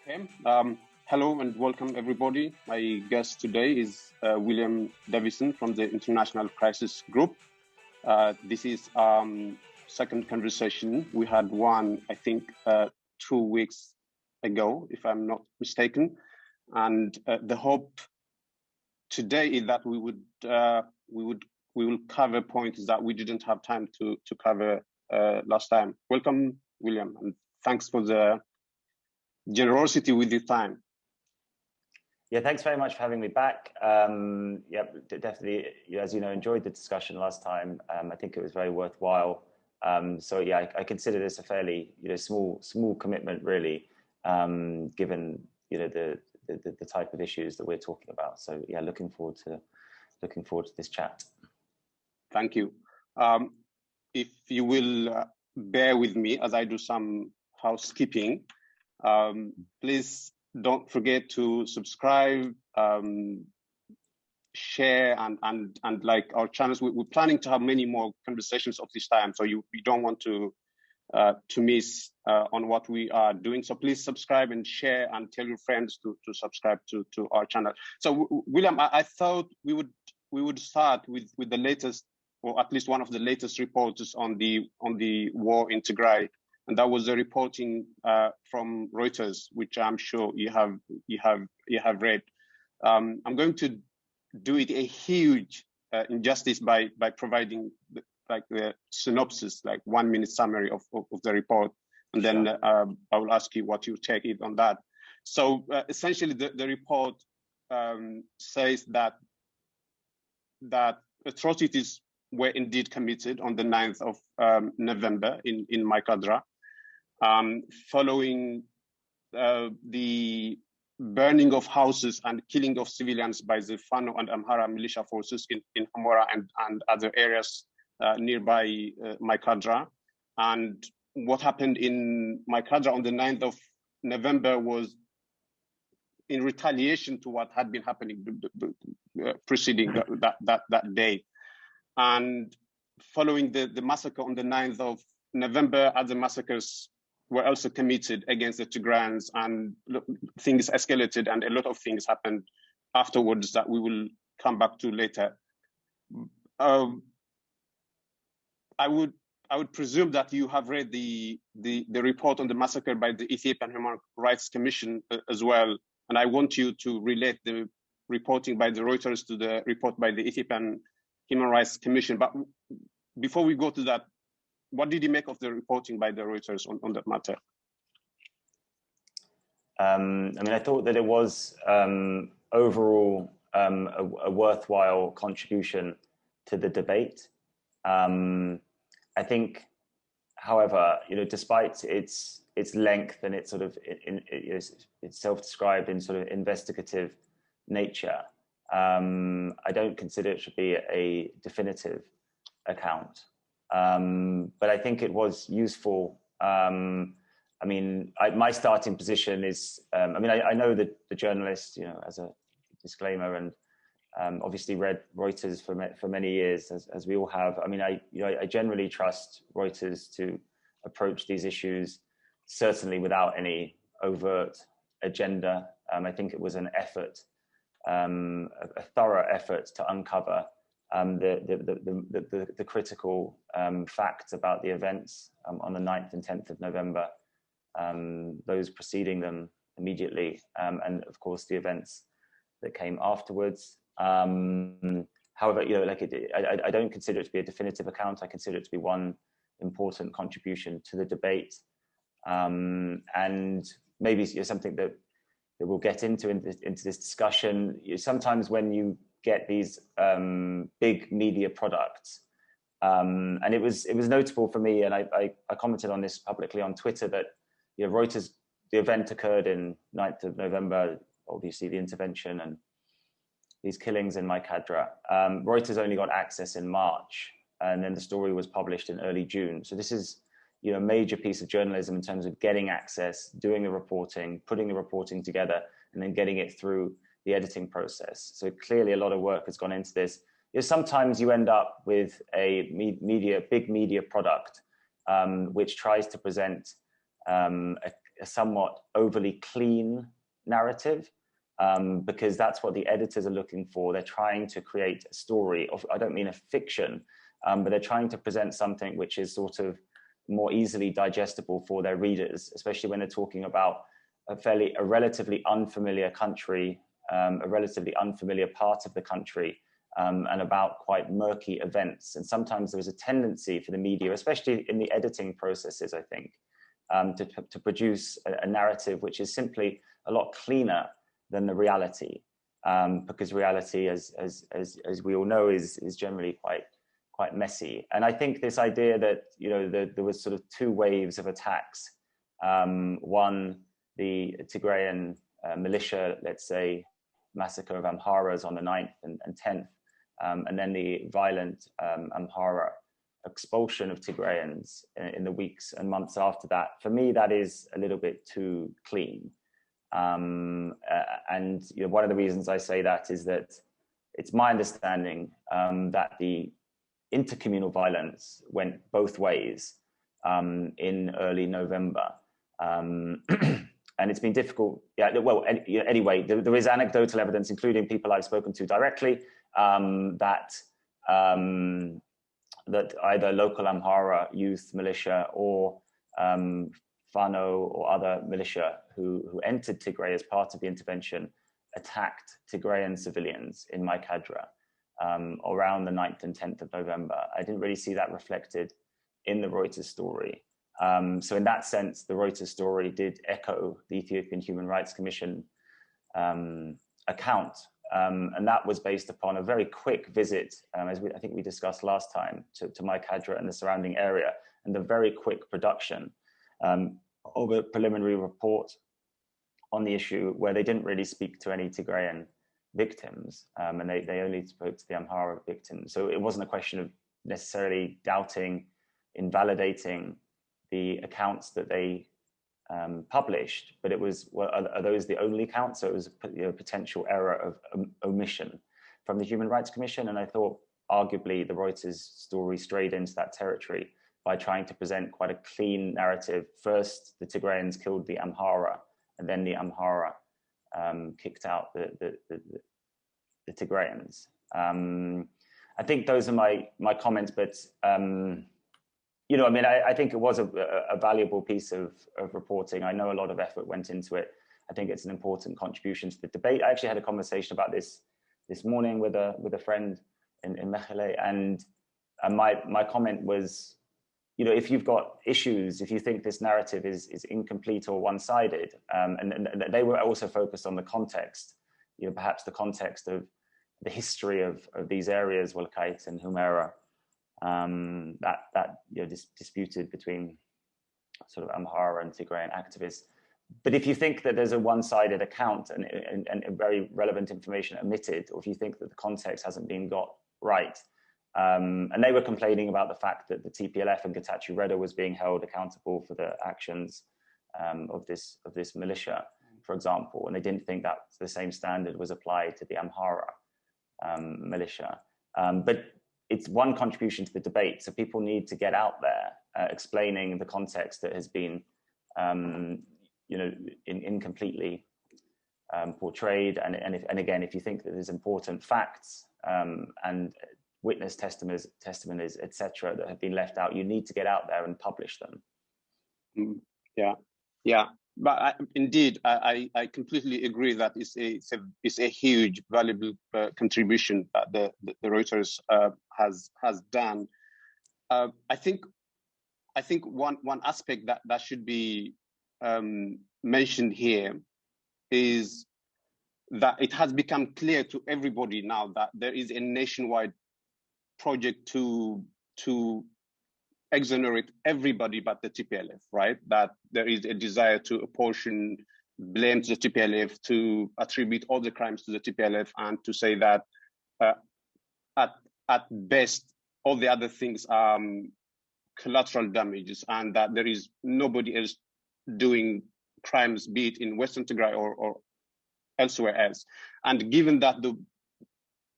Okay. Hello and welcome everybody. My guest today is William Davison from the International Crisis Group. This is second conversation. We had one, I think, 2 weeks ago, if I'm not mistaken. And the hope today is that we will cover points that we didn't have time to cover last time. Welcome, William, and thanks for the generosity with your time. Yeah, thanks very much for having me back. Yeah, definitely, as you know, enjoyed the discussion last time. I think it was very worthwhile. So yeah, I consider this a fairly small commitment, really, given the type of issues that we're talking about. So yeah, looking forward to this chat. Thank you. If you will bear with me as I do some housekeeping. Please don't forget to subscribe, share, and like our channels. We're planning to have many more conversations of this time, so you don't want to miss on what we are doing. So please subscribe and share, and tell your friends to subscribe to our channel. So William, I thought we would start with the latest, or at least one of the latest reports on the war in Tigray. And that was a reporting from Reuters, which I'm sure you have read. I'm going to do it a huge injustice by providing the synopsis, like 1 minute summary of the report, and then I will ask you what you take it on that. So essentially, the report says that atrocities were indeed committed on the 9th of November in Mai Kadra. Following the burning of houses and killing of civilians by the Fano and Amhara militia forces in Hamora and other areas nearby Mai Kadra. And what happened in Mai Kadra on the 9th of November was in retaliation to what had been happening preceding that day. And following the massacre on the 9th of November, other massacres were also committed against the Tigrayans, and things escalated, and a lot of things happened afterwards that we will come back to later. I would presume that you have read the report on the massacre by the Ethiopian Human Rights Commission as well, and I want you to relate the reporting by the Reuters to the report by the Ethiopian Human Rights Commission. But before we go to that, what did you make of the reporting by the Reuters on that matter? I mean, I thought that it was overall a worthwhile contribution to the debate. I think, however, despite its length and its sort of it's self-described in sort of investigative nature, I don't consider it should be a definitive account. But I think it was useful. I mean, my starting position is, I mean, I know that the journalist, as a disclaimer, and obviously read Reuters for many years, as we all have. I mean, I generally trust Reuters to approach these issues, certainly without any overt agenda. I think it was an effort, a thorough effort to uncover the critical facts about the events on the 9th and 10th of November, those preceding them immediately, and of course the events that came afterwards. However, I don't consider it to be a definitive account. I consider it to be one important contribution to the debate, and maybe something that we'll get into this discussion. Sometimes when you get these big media products, and it was notable for me, and I commented on this publicly on Twitter, that Reuters, the event occurred in 9th of November, obviously the intervention and these killings in Mai Kadra. Reuters only got access in March, and then the story was published in early June. So this is a major piece of journalism in terms of getting access, doing the reporting, putting the reporting together, and then getting it through the editing process. So clearly a lot of work has gone into this. Sometimes you end up with a big media product, which tries to present a a somewhat overly clean narrative, because that's what the editors are looking for. They're trying to create a story of, I don't mean a fiction, but they're trying to present something which is sort of more easily digestible for their readers, especially when they're talking about a relatively unfamiliar country, a relatively unfamiliar part of the country, and about quite murky events. And sometimes there is a tendency for the media, especially in the editing processes, I think, to produce a narrative which is simply a lot cleaner than the reality, because reality, as we all know, is generally quite messy. And I think this idea that, you know, there was sort of two waves of attacks. One, the Tigrayan militia, let's say, massacre of Amharas on the 9th and 10th, and then the violent Amhara expulsion of Tigrayans in the weeks and months after that. For me, that is a little bit too clean. And you know, one of the reasons I say that is that it's my understanding that the intercommunal violence went both ways in early November. And it's been difficult. Yeah, well, anyway, there is anecdotal evidence, including people I've spoken to directly, that either local Amhara youth militia or Fano or other militia who entered Tigray as part of the intervention attacked Tigrayan civilians in Mai Kadra around the 9th and 10th of November. I didn't really see that reflected in the Reuters story. So in that sense, the Reuters story did echo the Ethiopian Human Rights Commission account. And that was based upon a very quick visit, as I think we discussed last time, to Mai Kadra and the surrounding area, and the very quick production of a preliminary report on the issue where they didn't really speak to any Tigrayan victims, and they only spoke to the Amhara victims. So it wasn't a question of necessarily doubting, invalidating the accounts that they published, but it was, well, are those the only accounts? So it was a potential error of omission from the Human Rights Commission. And I thought arguably the Reuters story strayed into that territory by trying to present quite a clean narrative. First, the Tigrayans killed the Amhara, and then the Amhara kicked out the Tigrayans. I think those are my comments, but you know, I mean, I think it was a valuable piece of reporting. I know a lot of effort went into it. I think it's an important contribution to the debate. I actually had a conversation about this morning with a friend in Mekelle, and my comment was, you know, if you've got issues, if you think this narrative is incomplete or one-sided, and they were also focused on the context, you know, perhaps the context of the history of these areas, Walkait and Humera, that you know, disputed between sort of Amhara and Tigrayan activists. But if you think that there's a one-sided account and very relevant information omitted, or if you think that the context hasn't been got right, and they were complaining about the fact that the TPLF and Getachew Reda was being held accountable for the actions of this militia, for example, and they didn't think that the same standard was applied to the Amhara militia. But it's one contribution to the debate. So people need to get out there explaining the context that has been, you know, incompletely portrayed. And again, if you think that there's important facts and witness testimonies, etc., that have been left out, you need to get out there and publish them. Yeah. But indeed, I completely agree that it's a huge, valuable contribution that the Reuters has done. I think one aspect that should be mentioned here is that it has become clear to everybody now that there is a nationwide project to exonerate everybody but the TPLF, right? That there is a desire to apportion blame to the TPLF, to attribute all the crimes to the TPLF, and to say that at best, all the other things are collateral damages, and that there is nobody else doing crimes, be it in Western Tigray or elsewhere else. And given that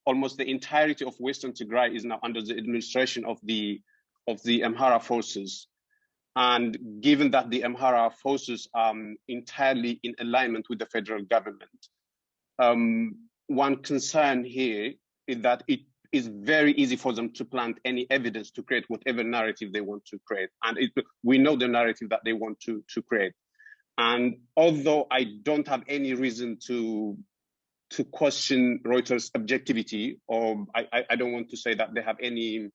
almost the entirety of Western Tigray is now under the administration of the Amhara forces, And given that the Amhara forces are entirely in alignment with the federal government, one concern here is that it is very easy for them to plant any evidence to create whatever narrative they want to create. And we know the narrative that they want to create. And although I don't have any reason to question Reuters' objectivity, or I don't want to say that they have any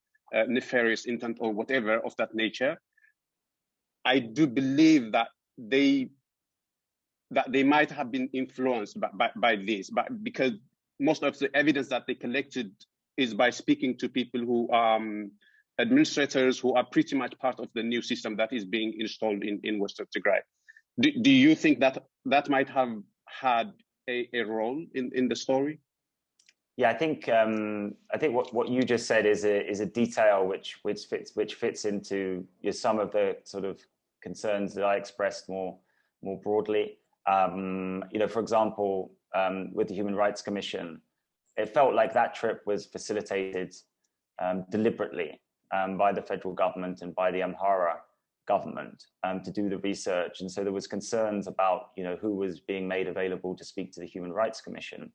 nefarious intent or whatever of that nature, I do believe that they might have been influenced by this, but because most of the evidence that they collected is by speaking to people who are administrators who are pretty much part of the new system that is being installed in Western Tigray. Do you think that might have had a role in the story? Yeah, I think what you just said is a detail which fits into some of the sort of concerns that I expressed more broadly. For example, with the Human Rights Commission, it felt like that trip was facilitated deliberately by the federal government and by the Amhara government to do the research, and so there was concerns about who was being made available to speak to the Human Rights Commission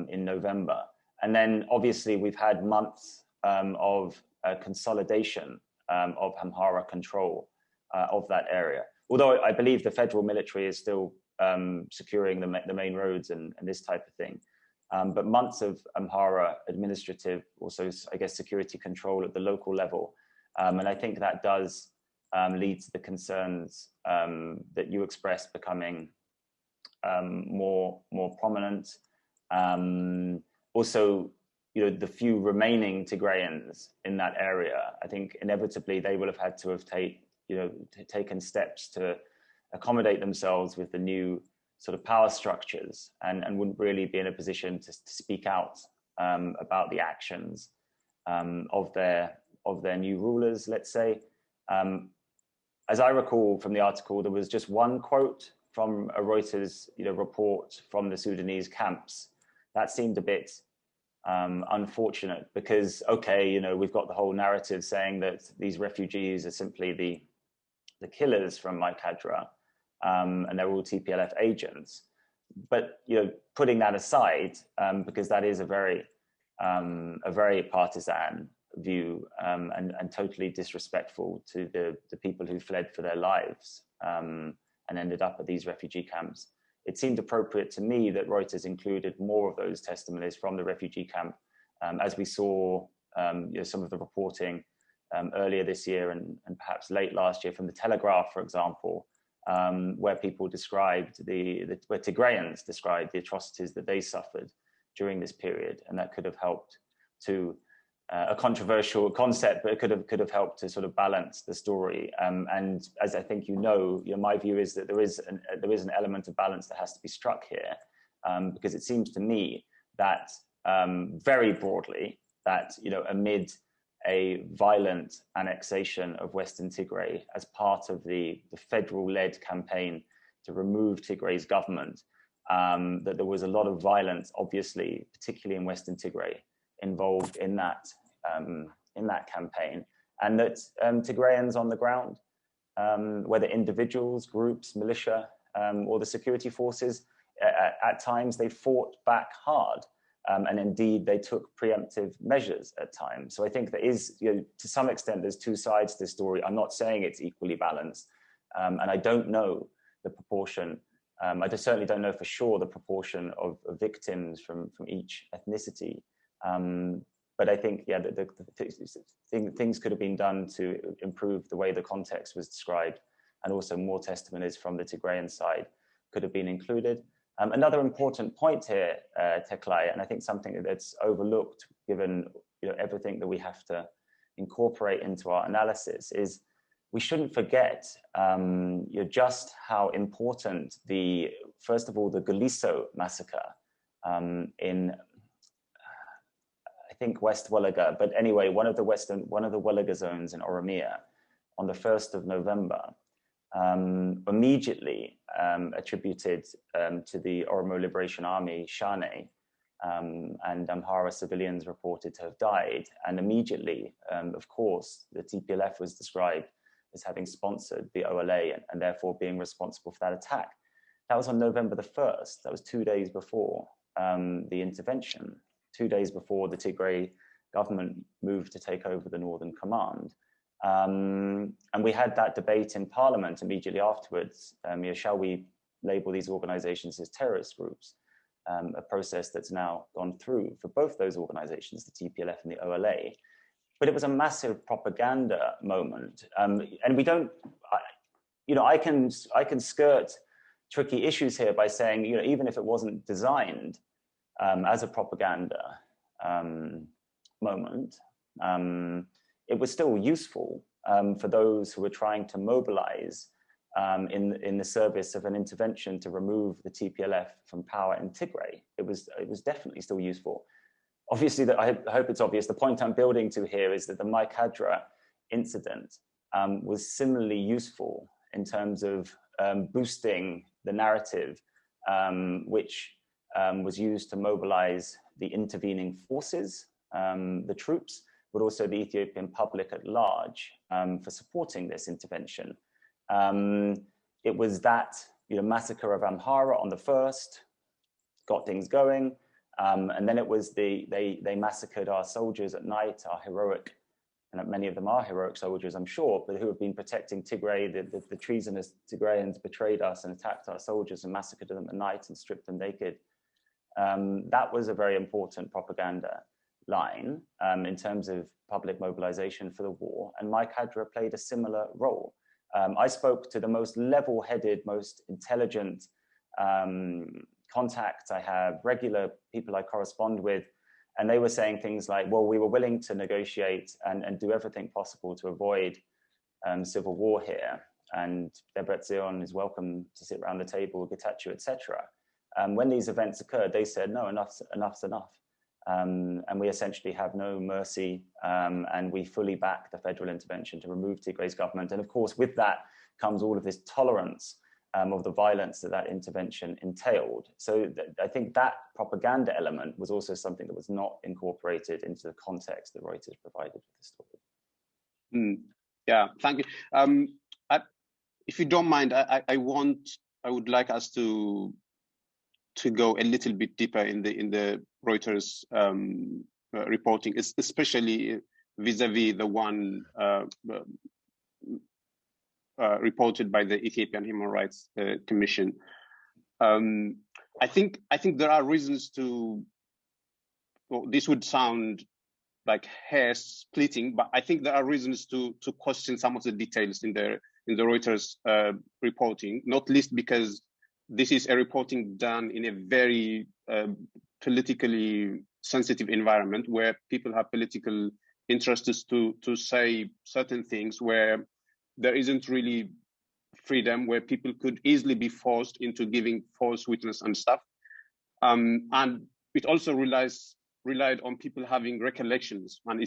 in November. And then obviously we've had months of consolidation of Amhara control of that area. Although I believe the federal military is still securing the main roads and this type of thing. But months of Amhara administrative, also I guess security control at the local level. And I think that does lead to the concerns that you expressed becoming more prominent. Also, the few remaining Tigrayans in that area, I think inevitably they will have had to have taken steps to accommodate themselves with the new sort of power structures, and wouldn't really be in a position to speak out about the actions of their new rulers, let's say. As I recall from the article, there was just one quote from a Reuters report from the Sudanese camps. That seemed a bit unfortunate because, okay, we've got the whole narrative saying that these refugees are simply the killers from Mai Kadra, and they're all TPLF agents. But putting that aside, because that is a very partisan view and totally disrespectful to the people who fled for their lives and ended up at these refugee camps. It seemed appropriate to me that Reuters included more of those testimonies from the refugee camp, as we saw some of the reporting earlier this year and perhaps late last year from the Telegraph, for example, where people described where Tigrayans described the atrocities that they suffered during this period, and that could have helped to a controversial concept, but it could have helped to sort of balance the story. And as I think my view is that there is an element of balance that has to be struck here, because it seems to me that very broadly that amid a violent annexation of Western Tigray as part of the federal-led campaign to remove Tigray's government, that there was a lot of violence, obviously, particularly in Western Tigray, involved in that campaign, and that Tigrayans on the ground, whether individuals, groups, militia, or the security forces, at times they fought back hard, and indeed they took preemptive measures at times. So I think there is, to some extent, there's two sides to this story. I'm not saying it's equally balanced, and I don't know the proportion. I certainly don't know for sure the proportion of victims from each ethnicity. But I think, things could have been done to improve the way the context was described, and also more testimonies from the Tigrayan side could have been included. Another important point here, Teklay, and I think something that's overlooked given everything that we have to incorporate into our analysis, is we shouldn't forget just how important first of all, the Galiso massacre in, I think, West Walaga, but anyway, one of the Walaga zones in Oromia on the 1st of November, immediately attributed to the Oromo Liberation Army, Shane, and Amhara civilians reported to have died. And immediately, of course, the TPLF was described as having sponsored the OLA and therefore being responsible for that attack. That was on November the 1st. That was 2 days before the intervention, 2 days before the Tigray government moved to take over the Northern Command. And we had that debate in Parliament immediately afterwards. Shall we label these organizations as terrorist groups? A process that's now gone through for both those organizations, the TPLF and the OLA. But it was a massive propaganda moment. And we don't, I can skirt tricky issues here by saying, even if it wasn't designed as a propaganda moment, it was still useful for those who were trying to mobilize in the service of an intervention to remove the TPLF from power in Tigray. It was definitely still useful. Obviously, I hope it's obvious, the point I'm building to here is that the Mai Kadra incident was similarly useful in terms of boosting the narrative, which was used to mobilize the intervening forces, the troops, but also the Ethiopian public at large for supporting this intervention. It was that massacre of Amhara on the 1st, got things going, and then it was they massacred our soldiers at night, our heroic, and many of them are heroic soldiers, I'm sure, but who have been protecting Tigray. The treasonous Tigrayans betrayed us and attacked our soldiers and massacred them at night and stripped them naked. That was a very important propaganda line in terms of public mobilization for the war, and Mai Kadra played a similar role. I spoke to the most level-headed, most intelligent contacts I have, regular people I correspond with, and they were saying things like, well, we were willing to negotiate and do everything possible to avoid civil war here, and Debretsion is welcome to sit around the table, Getachew, etc. When these events occurred, they said, no, enough's enough. And we essentially have no mercy, and we fully back the federal intervention to remove Tigray's government. And of course, with that comes all of this tolerance of the violence that intervention entailed. So I think that propaganda element was also something that was not incorporated into the context that Reuters provided for the story. Yeah, thank you. If you don't mind, I would like us to go a little bit deeper in the Reuters reporting, especially vis-a-vis the one reported by the Ethiopian Human Rights Commission. I think there are reasons to. Well, this would sound like hair splitting, but I think there are reasons to question some of the details in the Reuters reporting, not least because this is a reporting done in a very politically sensitive environment where people have political interests to say certain things, where there isn't really freedom, where people could easily be forced into giving false witness and stuff. And it also relied on people having recollections, and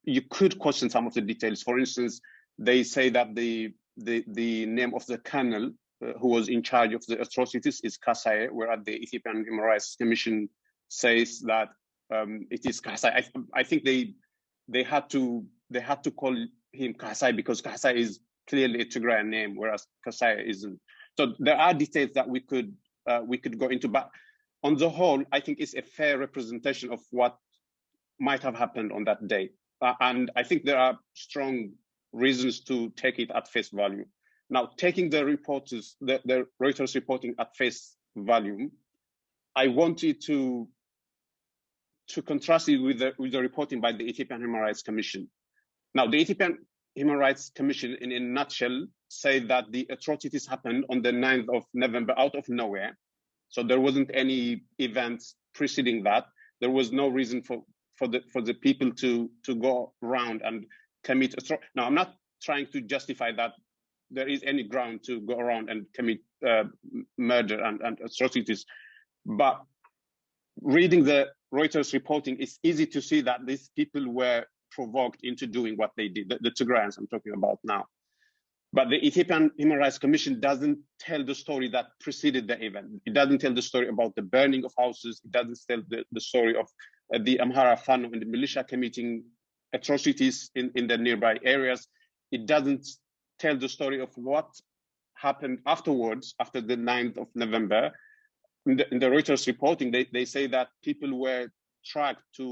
you could question some of the details. For instance, they say that the name of the colonel who was in charge of the atrocities is Kasai, whereas the Ethiopian Human Rights Commission says that it is Kasai. I think they had to call him Kasai because Kasai is clearly a Tigrayan name, whereas Kasai isn't. So there are details that we could go into, but on the whole, I think it's a fair representation of what might have happened on that day, and I think there are strong reasons to take it at face value. Now, taking the Reuters reporting at face value, I wanted to contrast it with the reporting by the Ethiopian Human Rights Commission. Now, the Ethiopian Human Rights Commission, in a nutshell, say that the atrocities happened on the 9th of November out of nowhere. So there wasn't any events preceding that. There was no reason for the people to go around and commit atrocities. Now, I'm not trying to justify that there is any ground to go around and commit murder and atrocities. But reading the Reuters reporting, it's easy to see that these people were provoked into doing what they did, the Tigrayans I'm talking about now. But the Ethiopian Human Rights Commission doesn't tell the story that preceded the event. It doesn't tell the story about the burning of houses. It doesn't tell the story of the Amhara Fano and the militia committing atrocities in the nearby areas. It doesn't tell the story of what happened afterwards, after the 9th of November. In the Reuters reporting, they say that people were tracked to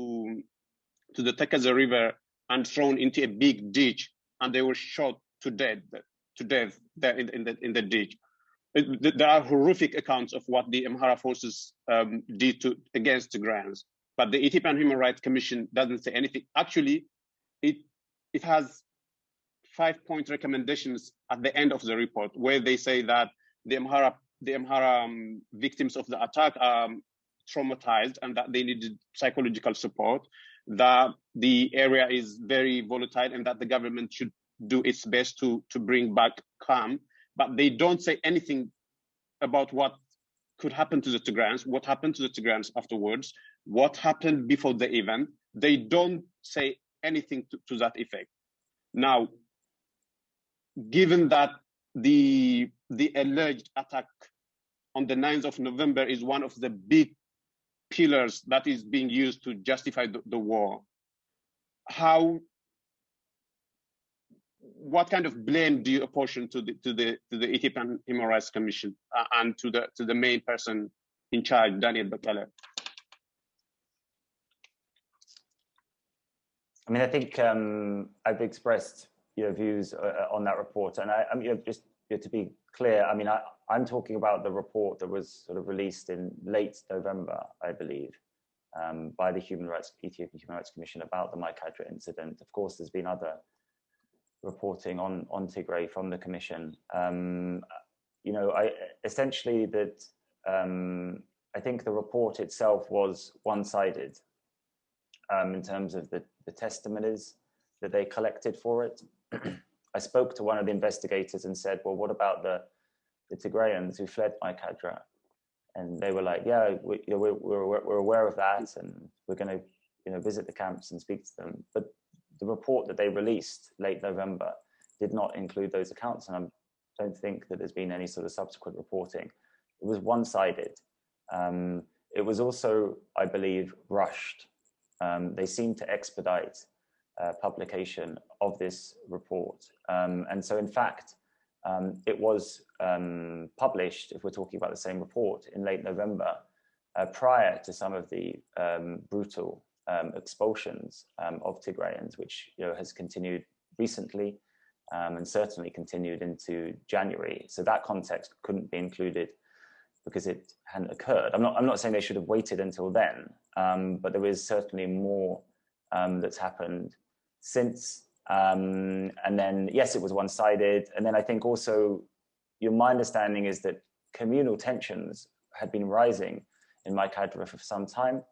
the Teklay River and thrown into a big ditch, and they were shot to death there in the ditch. There are horrific accounts of what the Amhara forces did against Tigrayans, but the Ethiopian Human Rights Commission doesn't say anything. Actually, it has 5-point recommendations at the end of the report, where they say that the Amhara victims of the attack are traumatized and that they needed psychological support, that the area is very volatile and that the government should do its best to bring back calm. But they don't say anything about what could happen to the Tigrayans, what happened to the Tigrayans afterwards, what happened before the event. They don't say anything to that effect. Now, given that the alleged attack on the 9th of November is one of the big pillars that is being used to justify the war, what kind of blame do you apportion to the Ethiopian Human Rights Commission and to the main person in charge, Daniel Bekele? I mean, I think I've expressed views on that report, and just to be clear, I mean, I'm talking about the report that was sort of released in late November, I believe, by the Ethiopian Human Rights Commission about the Mai Kadra incident. Of course, there's been other reporting on Tigray from the Commission. Essentially that I think the report itself was one-sided in terms of the testimonies that they collected for it. I spoke to one of the investigators and said, well, what about the Tigrayans who fled Mai Kadra? And they were like, yeah, we're aware of that, and we're going to visit the camps and speak to them. But the report that they released late November did not include those accounts, and I don't think that there's been any sort of subsequent reporting. It was one-sided. It was also, I believe, rushed. They seemed to expedite publication of this report. And so, in fact, it was published, if we're talking about the same report, in late November, prior to some of the brutal expulsions of Tigrayans, which has continued recently and certainly continued into January. So that context couldn't be included because it hadn't occurred. I'm not saying they should have waited until then, but there is certainly more that's happened since. And then, yes, it was one-sided. And then I think also, my understanding is that communal tensions had been rising in Mai Kadra for some time,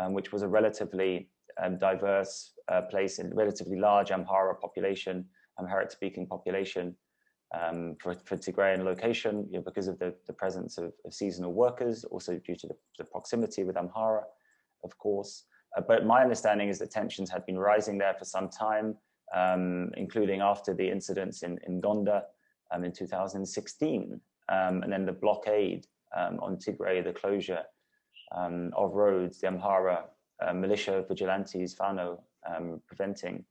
which was a relatively diverse place and relatively large Amharic-speaking population for Tigrayan location, because of the presence of seasonal workers, also due to the proximity with Amhara, of course. But my understanding is that tensions had been rising there for some time, including after the incidents in Gonda in 2016, and then the blockade on Tigray, the closure of roads, the Amhara militia vigilantes, Fano, preventing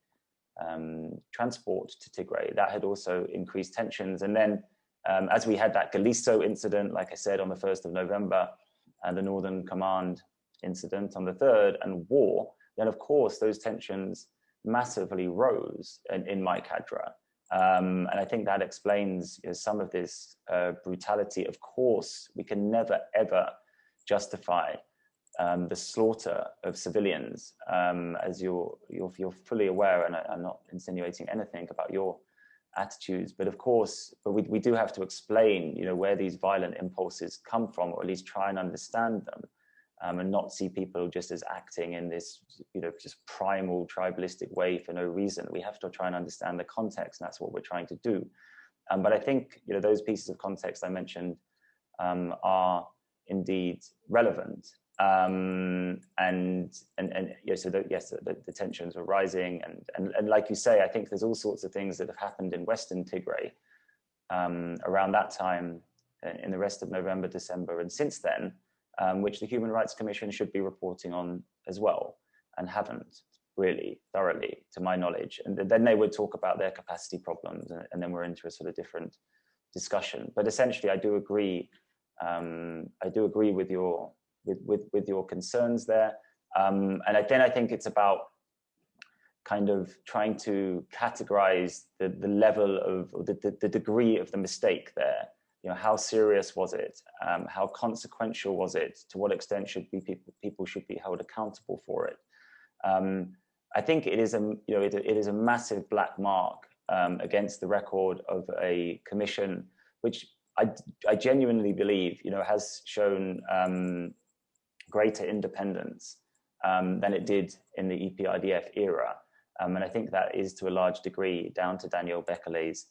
transport to Tigray. That had also increased tensions. And then as we had that Galiso incident, like I said, on the 1st of November, and the Northern Command incident on the 3rd, and war, then of course those tensions massively rose in Mai Kadra. And I think that explains some of this brutality. Of course, we can never, ever justify the slaughter of civilians, as you're fully aware, and I'm not insinuating anything about your attitudes, but of course, we do have to explain, where these violent impulses come from, or at least try and understand them, and not see people just as acting in this, just primal tribalistic way for no reason. We have to try and understand the context, and that's what we're trying to do. But I think, those pieces of context I mentioned are indeed relevant. So the tensions were rising, and like you say, I think there's all sorts of things that have happened in Western Tigray around that time, in the rest of November, December, and since then, which the Human Rights Commission should be reporting on as well, and haven't. really thoroughly, to my knowledge. And then they would talk about their capacity problems, and then we're into a sort of different discussion. But essentially, I do agree. I do agree with your concerns there. And then I think it's about kind of trying to categorize the level of the degree of the mistake there. You know, how serious was it? How consequential was it? To what extent should people should be held accountable for it? I think it is a massive black mark against the record of a commission, which I genuinely believe, you know, has shown greater independence than it did in the EPRDF era. And I think that is to a large degree down to Daniel Bekelay's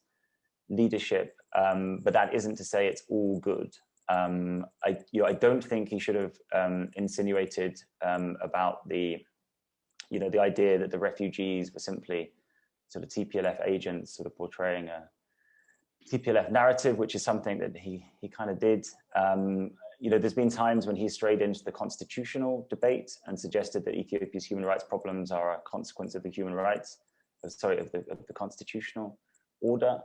leadership. But that isn't to say it's all good. I don't think he should have insinuated about the idea that the refugees were simply sort of TPLF agents, sort of portraying a TPLF narrative, which is something that he kind of did. There's been times when he strayed into the constitutional debate and suggested that Ethiopia's human rights problems are a consequence of the the constitutional order.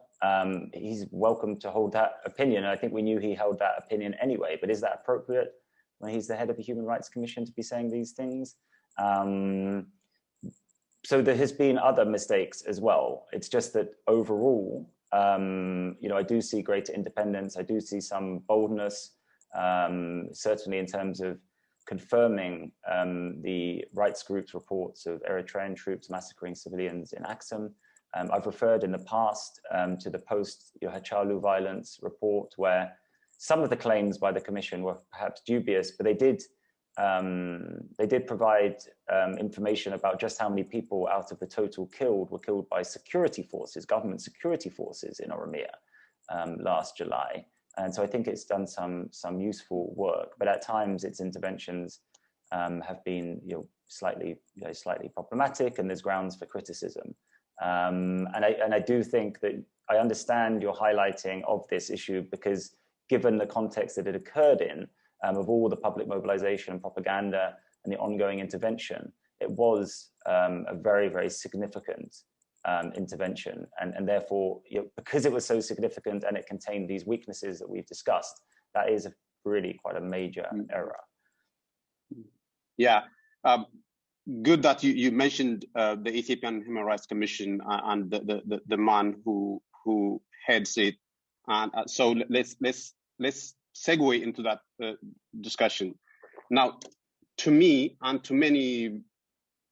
He's welcome to hold that opinion. I think we knew he held that opinion anyway, but is that appropriate when he's the head of the Human Rights Commission to be saying these things? So there has been other mistakes as well. It's just that overall, I do see greater independence. I do see some boldness, certainly in terms of confirming the rights groups' reports of Eritrean troops massacring civilians in Axum. I've referred in the past to the post-Hachalu violence report, where some of the claims by the Commission were perhaps dubious, but they did provide information about just how many people out of the total killed were killed by security forces, government security forces in Oromia last July. And so I think it's done some useful work, but at times its interventions have been slightly problematic, and there's grounds for criticism. And I do think that I understand your highlighting of this issue, because given the context that it occurred in, of all the public mobilization and propaganda and the ongoing intervention, it was a very, very significant intervention. And therefore, because it was so significant and it contained these weaknesses that we've discussed, that is really quite a major error. Yeah. Good that you mentioned the Ethiopian Human Rights Commission and the man who heads it. And so let's segue into that discussion. Now, to me and to many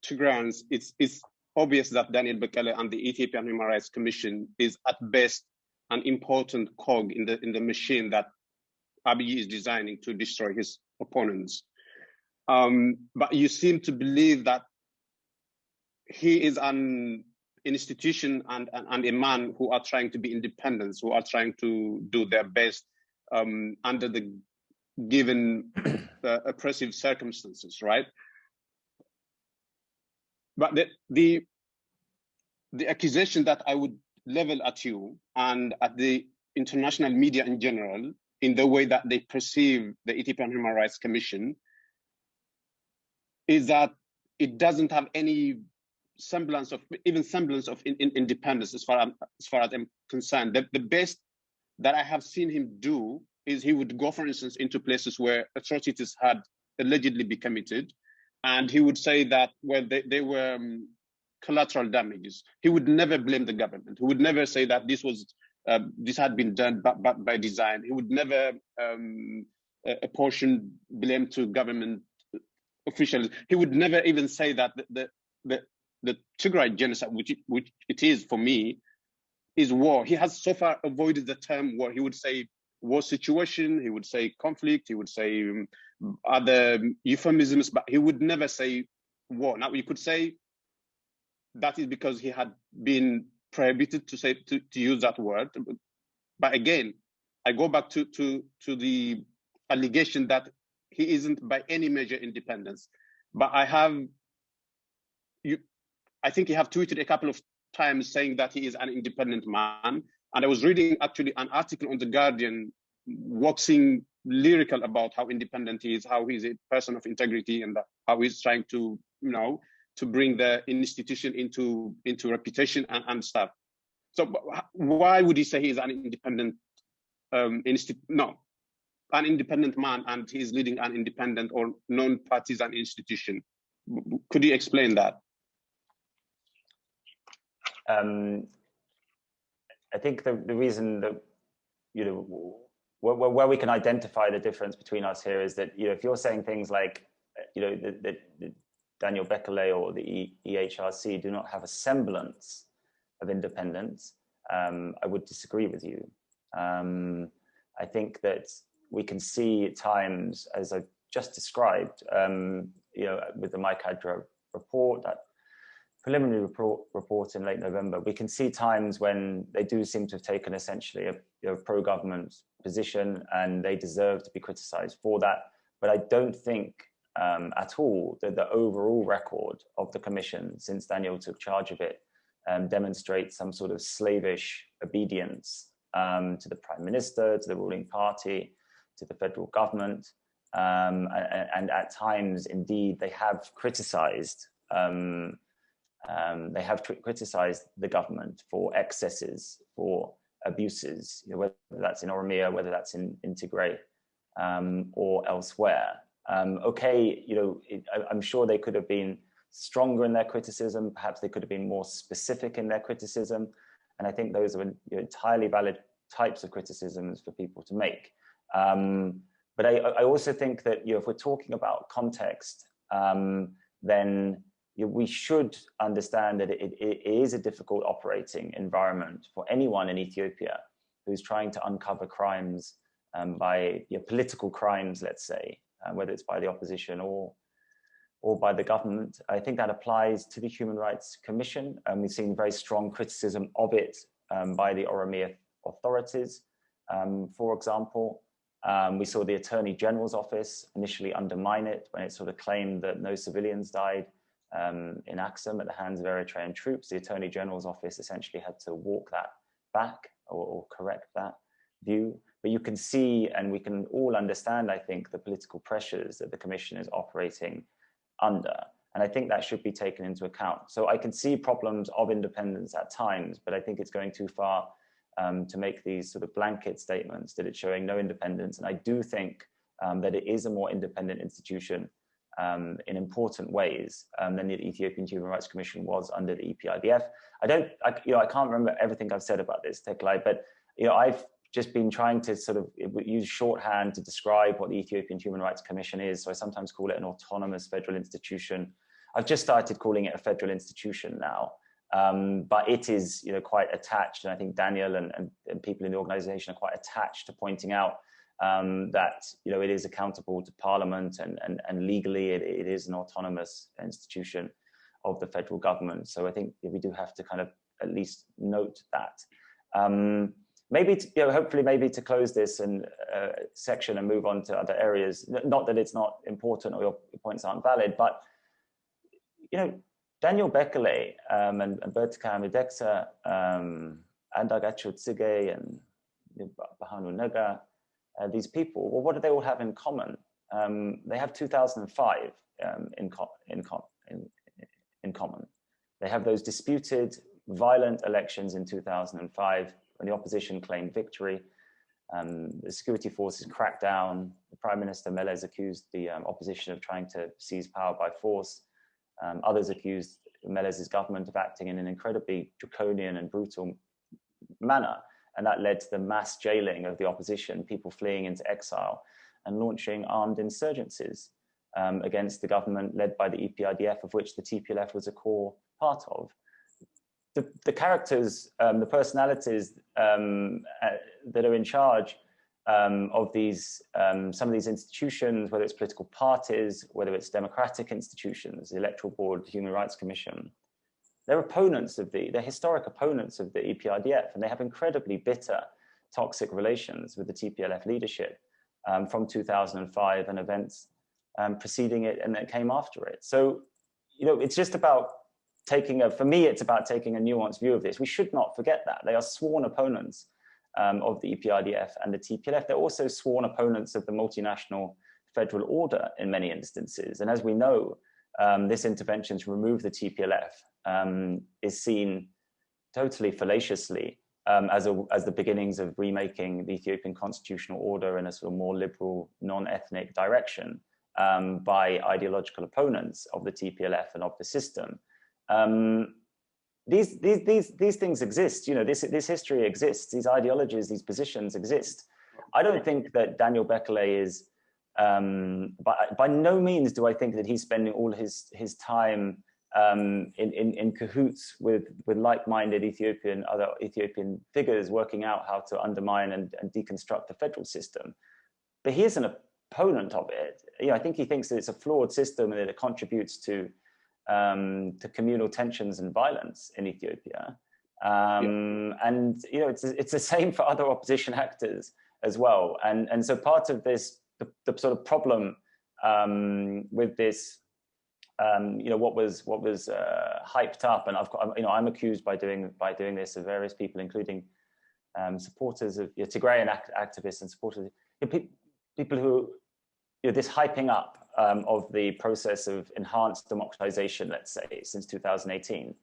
Tigrayans, it's obvious that Daniel Bekelay and the Ethiopian Human Rights Commission is at best an important cog in the machine that Abiy is designing to destroy his opponents. But you seem to believe that he is an institution and a man who are trying to be independent, who are trying to do their best under the given oppressive circumstances, right? But the accusation that I would level at you and at the international media in general, in the way that they perceive the Ethiopian Human Rights Commission, is that it doesn't have any semblance of independence as far as I'm concerned. The best that I have seen him do is he would go, for instance, into places where atrocities had allegedly been committed, and he would say that, well, they were collateral damages. He would never blame the government. He would never say that this had been done by design. He would never apportion blame to government officials. He would never even say that the Tigray genocide, which it is for me, is war. He has so far avoided the term war. He would say war situation, he would say conflict, he would say other euphemisms, but he would never say war. Now, you could say that is because he had been prohibited to use that word. But again, I go back to the allegation that he isn't by any measure independent. But I think you have tweeted a couple of times saying that he is an independent man. And I was reading actually an article on The Guardian waxing lyrical about how independent he is, how he's a person of integrity, and how he's trying to, bring the institution into reputation and stuff. So why would you say he's an independent an independent man and he's leading an independent or non-partisan institution? Could you explain that? I think the reason that, where we can identify the difference between us here is that, if you're saying things like, that Daniel Teklay or the EHRC do not have a semblance of independence, I would disagree with you. I think that we can see at times, as I just described, with the Mai Kadra report, that preliminary report in late November, we can see times when they do seem to have taken essentially a pro-government position, and they deserve to be criticized for that. But I don't think at all that the overall record of the commission since Daniel took charge of it demonstrates some sort of slavish obedience to the prime minister, to the ruling party, to the federal government. And at times, indeed, they have criticized the government for excesses, for abuses, whether that's in Oromia, whether that's in Tigray, or elsewhere. I'm sure they could have been stronger in their criticism. Perhaps they could have been more specific in their criticism. And I think those are entirely valid types of criticisms for people to make. But I also think that if we're talking about context, then we should understand that it is a difficult operating environment for anyone in Ethiopia who's trying to uncover crimes by political crimes, let's say, whether it's by the opposition or by the government. I think that applies to the Human Rights Commission. We've seen very strong criticism of it by the Oromia authorities. For example, we saw the Attorney General's office initially undermine it when it sort of claimed that no civilians died in Aksum at the hands of Eritrean troops. The Attorney General's office essentially had to walk that back or correct that view. But you can see, and we can all understand, I think, the political pressures that the Commission is operating under. And I think that should be taken into account. So I can see problems of independence at times, but I think it's going too far to make these sort of blanket statements that it's showing no independence. And I do think that it is a more independent institution in important ways than the Ethiopian Human Rights Commission was under the EPIDF. I can't remember everything I've said about this, Teklay, but I've just been trying to sort of use shorthand to describe what the Ethiopian Human Rights Commission is. So I sometimes call it an autonomous federal institution. I've just started calling it a federal institution now, but it is quite attached, and I think Daniel and people in the organization are quite attached to pointing out that it is accountable to Parliament, and legally it is an autonomous institution of the federal government. So I think we do have to kind of at least note that. Hopefully maybe to close this section and move on to other areas. Not that it's not important or your points aren't valid, but Daniel Teklay and Bertka Mideksa and Agacho Tsige and Bahanu Naga, these people, well, what do they all have in common? They have 2005 in common. They have those disputed, violent elections in 2005 when the opposition claimed victory. The security forces cracked down. The Prime Minister Meles accused the opposition of trying to seize power by force. Others accused Melez's government of acting in an incredibly draconian and brutal manner. And that led to the mass jailing of the opposition, people fleeing into exile and launching armed insurgencies against the government led by the EPIDF, of which the TPLF was a core part of. The characters, the personalities that are in charge of these, some of these institutions, whether it's political parties, whether it's democratic institutions, the Electoral Board, the Human Rights Commission, they're historic opponents of the EPIDF, and they have incredibly bitter, toxic relations with the TPLF leadership from 2005 and events preceding it and that came after it. So, it's just about for me, it's about taking a nuanced view of this. We should not forget that. They are sworn opponents of the EPIDF and the TPLF. They're also sworn opponents of the multinational federal order in many instances. And as we know, this intervention to remove the TPLF is seen totally fallaciously as the beginnings of remaking the Ethiopian constitutional order in a sort of more liberal, non-ethnic direction by ideological opponents of the TPLF and of the system. These things exist. You know, this history exists. These ideologies, these positions exist. I don't think that Daniel Bekele is. By no means do I think that he's spending all his time in cahoots with like-minded other Ethiopian figures working out how to undermine and deconstruct the federal system. But he is an opponent of it. You know, I think he thinks that it's a flawed system and that it contributes to communal tensions and violence in Ethiopia. And you know, it's the same for other opposition actors as well. And so part of this, the sort of problem with this, you know, what was hyped up, and I'm accused by doing this of various people, including supporters of Tigrayan activists and supporters, people who, you know, this hyping up of the process of enhanced democratization, let's say, since 2018.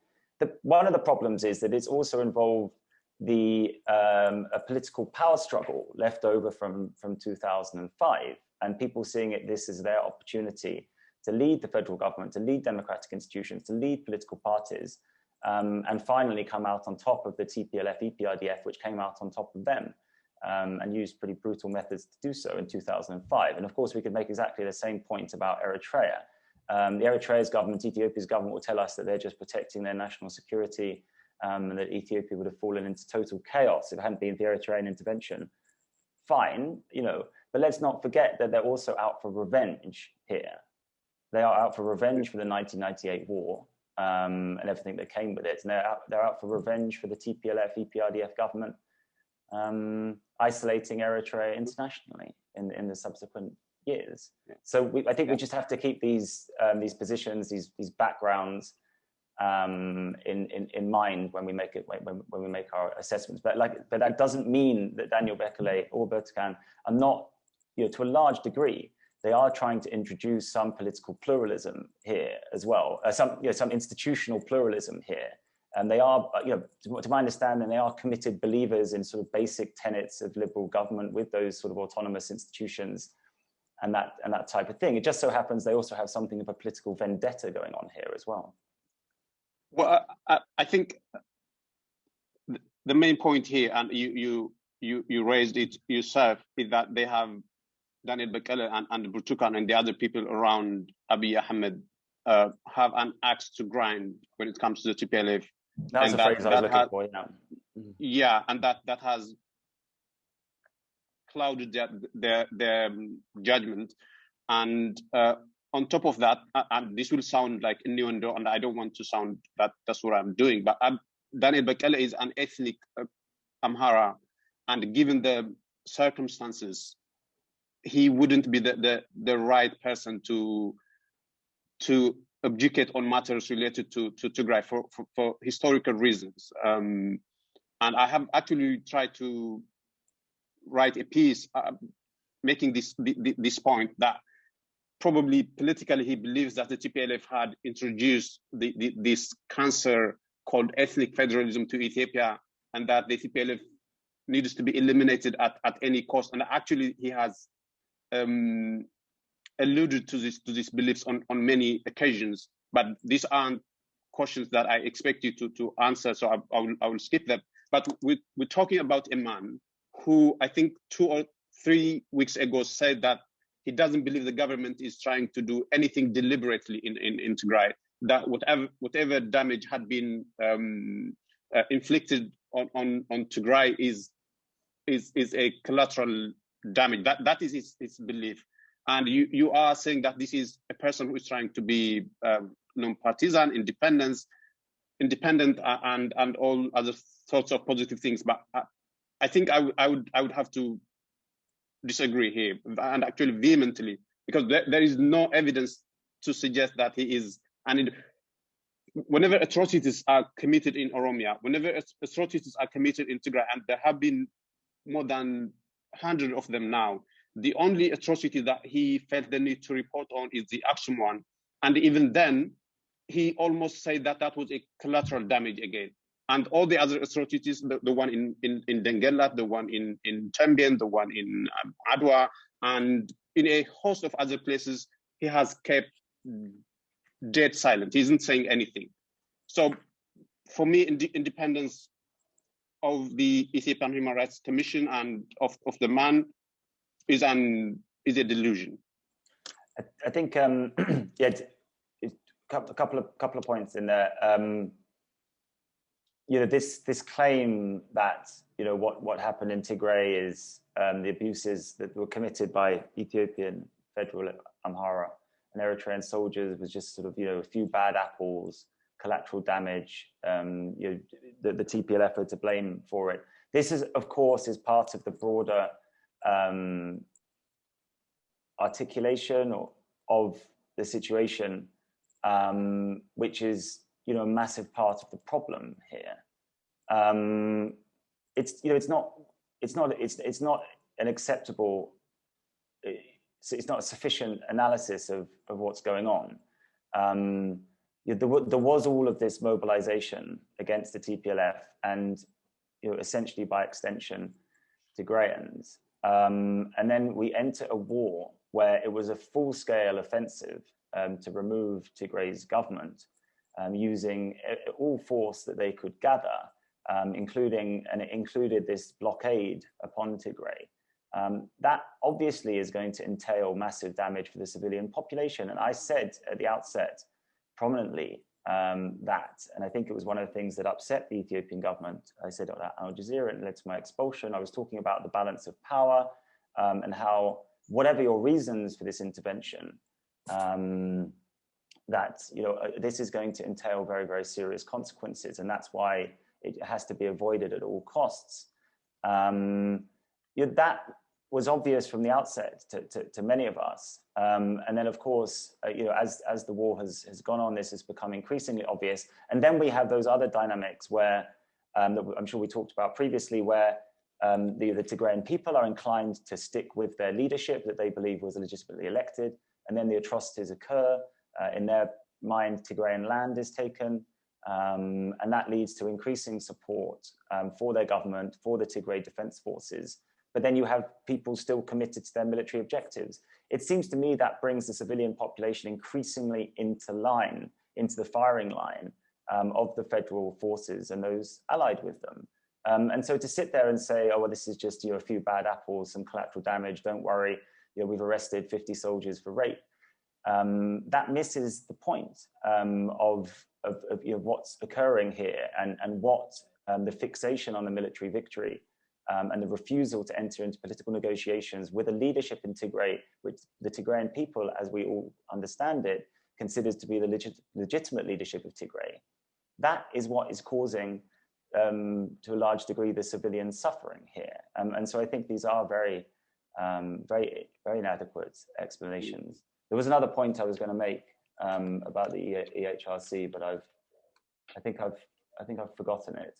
One of the problems is that it's also involved a political power struggle left over from 2005, and people seeing this as their opportunity to lead the federal government, to lead democratic institutions, to lead political parties, and finally come out on top of the TPLF, EPRDF, which came out on top of them. And used pretty brutal methods to do so in 2005. And of course, we could make exactly the same point about Eritrea. The Eritrea's government, Ethiopia's government, will tell us that they're just protecting their national security, and that Ethiopia would have fallen into total chaos if it hadn't been for the Eritrean intervention. Fine, you know, but let's not forget that they're also out for revenge here. They are out for revenge for the 1998 war and everything that came with it. And they're out for revenge for the TPLF, EPRDF government, isolating Eritrea internationally in the subsequent years. So I think we just have to keep these positions, these backgrounds in mind when we make our assessments. But that doesn't mean that Daniel Bekele or Bertukan are not, you know, to a large degree, they are trying to introduce some political pluralism here as well, some institutional pluralism here. And they are, you know, to my understanding, they are committed believers in sort of basic tenets of liberal government with those sort of autonomous institutions and that type of thing. It just so happens they also have something of a political vendetta going on here as well. Well, I think the main point here, and you raised it yourself, is that they have Daniel Bekele and Bertukan and the other people around Abiy Ahmed have an axe to grind when it comes to the TPLF. That's a phrase I was looking for, yeah. Yeah, and that has clouded their judgment. And on top of that, and this will sound like innuendo, and I don't want to sound that's what I'm doing, but Daniel Bekele is an ethnic Amhara, and given the circumstances, he wouldn't be the right person to objecate on matters related to Tigray for historical reasons. And I have actually tried to write a piece making this point that probably politically he believes that the TPLF had introduced this cancer called ethnic federalism to Ethiopia, and that the TPLF needs to be eliminated at any cost. And actually he has alluded to these beliefs on many occasions, but these aren't questions that I expect you to answer, so I will skip them. But we're talking about a man who I think 2 or 3 weeks ago said that he doesn't believe the government is trying to do anything deliberately in Tigray, that whatever damage had been inflicted on Tigray is a collateral damage. That is his belief. And you are saying that this is a person who is trying to be non-partisan, independent, and all other sorts of positive things. But I think I would have to disagree here, and actually vehemently, because there is no evidence to suggest that he is. And whenever atrocities are committed in Oromia, whenever atrocities are committed in Tigray, and there have been more than 100 of them now, the only atrocity that he felt the need to report on is the Aksum one. And even then, he almost said that that was a collateral damage again. And all the other atrocities, the one in Dengelat, the one in Tembien, the one in Adwa, and in a host of other places, he has kept dead silent. He isn't saying anything. So for me, independence of the Ethiopian Human Rights Commission and of the man is a delusion. I think yeah, a couple of points in there. You know, this claim that, you know, what happened in Tigray is the abuses that were committed by Ethiopian federal Amhara and Eritrean soldiers was just sort of, you know, a few bad apples, collateral damage. You know, the TPLF are to blame for it. This is, of course, is part of the broader articulation of the situation, which is, you know, a massive part of the problem here. It's, you know, it's not an acceptable, it's not a sufficient analysis of what's going on. There was all of this mobilization against the TPLF and, you know, essentially by extension, Tigrayans. And then we enter a war where it was a full-scale offensive to remove Tigray's government, using all force that they could gather, and it included this blockade upon Tigray. That obviously is going to entail massive damage for the civilian population. And I said at the outset prominently that, and I think it was one of the things that upset the Ethiopian government. I said at Al Jazeera, and it led to my expulsion. I was talking about the balance of power and how, whatever your reasons for this intervention, that, you know, this is going to entail very, very serious consequences, and that's why it has to be avoided at all costs. You know, that was obvious from the outset to many of us, and then of course, you know, as the war has gone on, this has become increasingly obvious. And then we have those other dynamics where that I'm sure we talked about previously, where the Tigrayan people are inclined to stick with their leadership that they believe was legitimately elected, and then the atrocities occur. In their mind, Tigrayan land is taken, and that leads to increasing support for their government, for the Tigray Defense Forces. But then you have people still committed to their military objectives. It seems to me that brings the civilian population increasingly into the firing line of the federal forces and those allied with them. And so to sit there and say, oh, well, this is just, you know, a few bad apples, some collateral damage, don't worry, you know, we've arrested 50 soldiers for rape. That misses the point of you know, what's occurring here and what the fixation on the military victory and the refusal to enter into political negotiations with a leadership in Tigray, which the Tigrayan people, as we all understand it, considers to be the legitimate leadership of Tigray. That is what is causing, to a large degree, the civilian suffering here. And so I think these are very, very, very inadequate explanations. There was another point I was going to make about the EHRC, but I think I've forgotten it.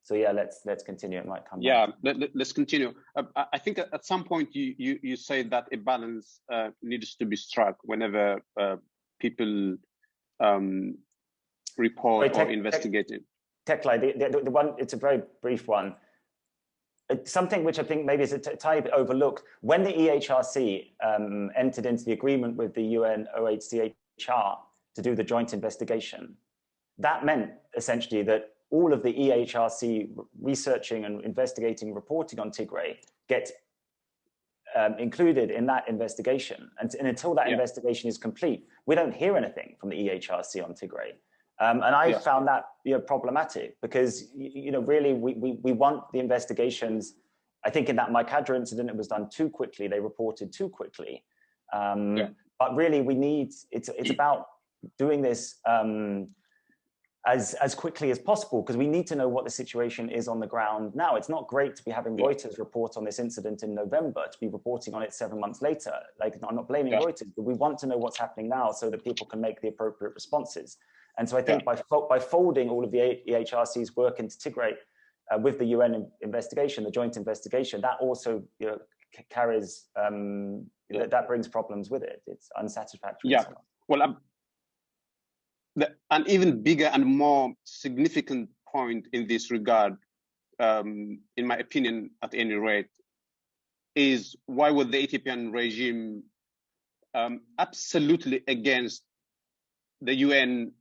So yeah, let's continue. It might come. Yeah, let's continue. I think at some point you say that a balance needs to be struck whenever people report or investigate it. Teklay, the one, it's a very brief one. It's something which I think maybe is a tiny bit overlooked. When the EHRC entered into the agreement with the UN OHCHR to do the joint investigation, that meant essentially that all of the EHRC researching and investigating, reporting on Tigray gets included in that investigation. And until that investigation is complete, we don't hear anything from the EHRC on Tigray. And I found that, you know, problematic because, you know, really we want the investigations. I think in that Mai Kadra incident, it was done too quickly. They reported too quickly. But really we need, it's about doing this as quickly as possible, because we need to know what the situation is on the ground now. It's not great to be having Reuters report on this incident in November, to be reporting on it 7 months later. Like, I'm not blaming Reuters, but we want to know what's happening now so that people can make the appropriate responses. And so I think by folding all of the EHRC's work into Tigray with the UN investigation, the joint investigation, that also, you know, carries that brings problems with it. It's unsatisfactory. Yeah. Well, an even bigger and more significant point in this regard, in my opinion, at any rate, is why was the Ethiopian regime absolutely against the UN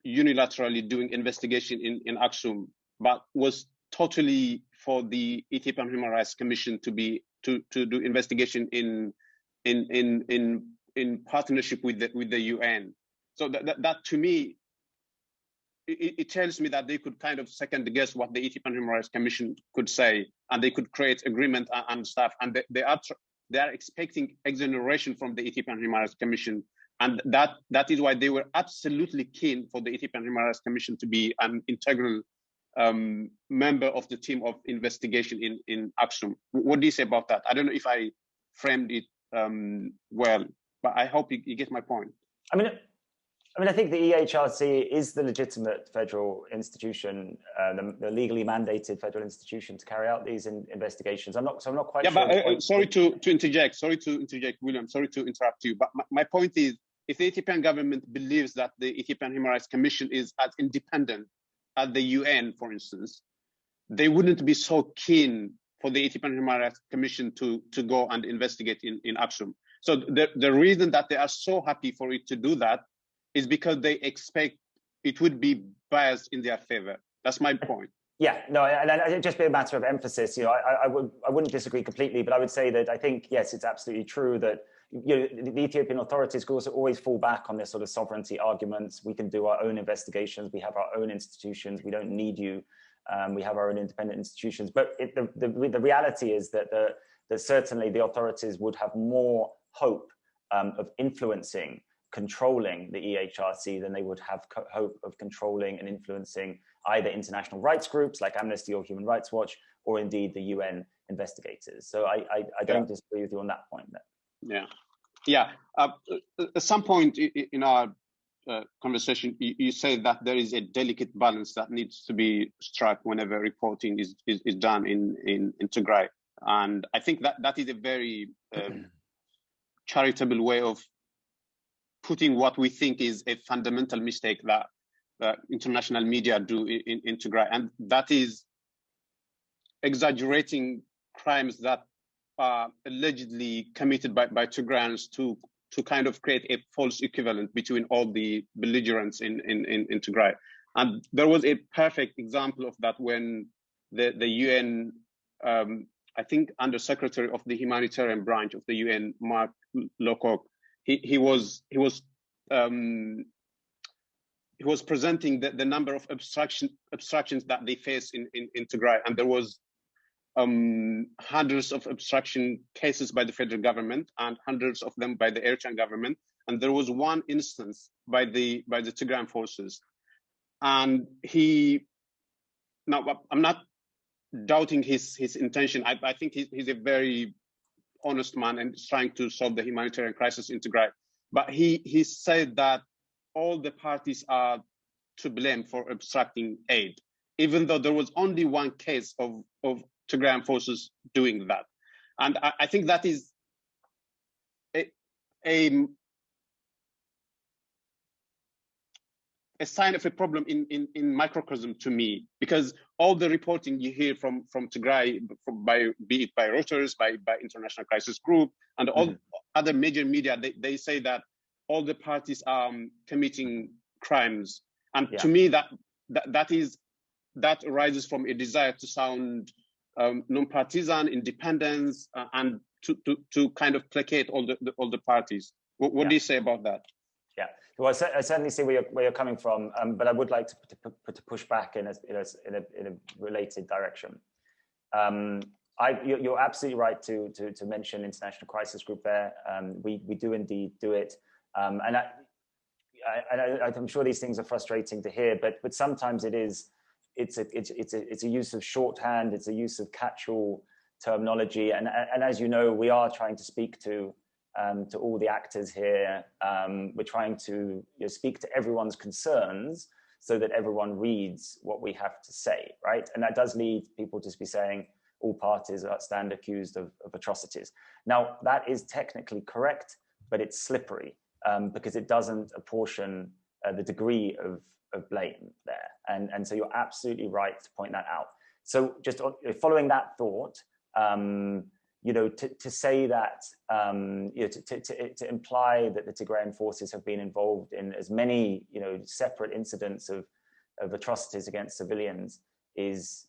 unilaterally doing investigation in Aksum, but was totally for the Ethiopian Human Rights Commission to do investigation in partnership with the UN. So that to me, it tells me that they could kind of second guess what the Ethiopian Human Rights Commission could say, and they could create agreement and stuff. And they are expecting exoneration from the Ethiopian Human Rights Commission, and that is why they were absolutely keen for the Ethiopian Human Rights Commission to be an integral member of the team of investigation in Aksum. What do you say about that? I don't know if I framed it well, but I hope you get my point. I mean, I think the EHRC is the legitimate federal institution, the legally mandated federal institution to carry out these investigations. I'm not quite sure. Yeah, but sorry to interject. Sorry to interject, William. Sorry to interrupt you. But my point is, if the Ethiopian government believes that the Ethiopian Human Rights Commission is as independent as the UN, for instance, they wouldn't be so keen for the Ethiopian Human Rights Commission to go and investigate in Aksum. So the reason that they are so happy for it to do that is because they expect it would be biased in their favor. That's my point. Yeah, no, and it'd just be a matter of emphasis. You know, I wouldn't disagree completely, but I would say that I think, yes, it's absolutely true that the Ethiopian authorities could also always fall back on their sort of sovereignty arguments. We can do our own investigations. We have our own institutions. We don't need you. We have our own independent institutions. But the reality is that certainly the authorities would have more hope of influencing, controlling the EHRC than they would have hope of controlling and influencing either international rights groups like Amnesty or Human Rights Watch, or indeed the UN investigators. So I don't disagree with you on that point there. Yeah. At some point in our conversation, you say that there is a delicate balance that needs to be struck whenever reporting is done in Tigray. And I think that is a very charitable way of putting what we think is a fundamental mistake that international media do in Tigray, and that is exaggerating crimes that are allegedly committed by Tigrayans to kind of create a false equivalent between all the belligerents in Tigray. And there was a perfect example of that when the UN, I think Under Secretary of the Humanitarian Branch of the UN, Mark Lowcock, he was presenting the number of obstructions that they face in Tigray, and there was hundreds of obstruction cases by the federal government and hundreds of them by the Eritrean government, and there was one instance by the Tigrayan forces. And now I'm not doubting his intention. I think he's a very honest man and is trying to solve the humanitarian crisis in Tigray. But he said that all the parties are to blame for obstructing aid, even though there was only one case of Tigrayan forces doing that. And I think that is a sign of a problem in microcosm to me, because all the reporting you hear from Tigray, be it by Reuters, by International Crisis Group, and all other major media, they say that all the parties are committing crimes. And to me, that arises from a desire to sound non-partisan, independence, and to kind of placate all the parties. What do you say about that? Yeah, well, I certainly see where you're coming from, but I would like to push back in a related direction. You're absolutely right to mention International Crisis Group there. We do indeed do it, and I'm sure these things are frustrating to hear, but sometimes it's a use of shorthand, it's a use of catch-all terminology, and as you know, we are trying to speak to all the actors here. We're trying to speak to everyone's concerns so that everyone reads what we have to say, right? And that does lead people to be saying, all parties stand accused of atrocities. Now, that is technically correct, but it's slippery because it doesn't apportion the degree of blame there. And so you're absolutely right to point that out. So just following that thought, to say that, to imply that the Tigrayan forces have been involved in as many, separate incidents of atrocities against civilians is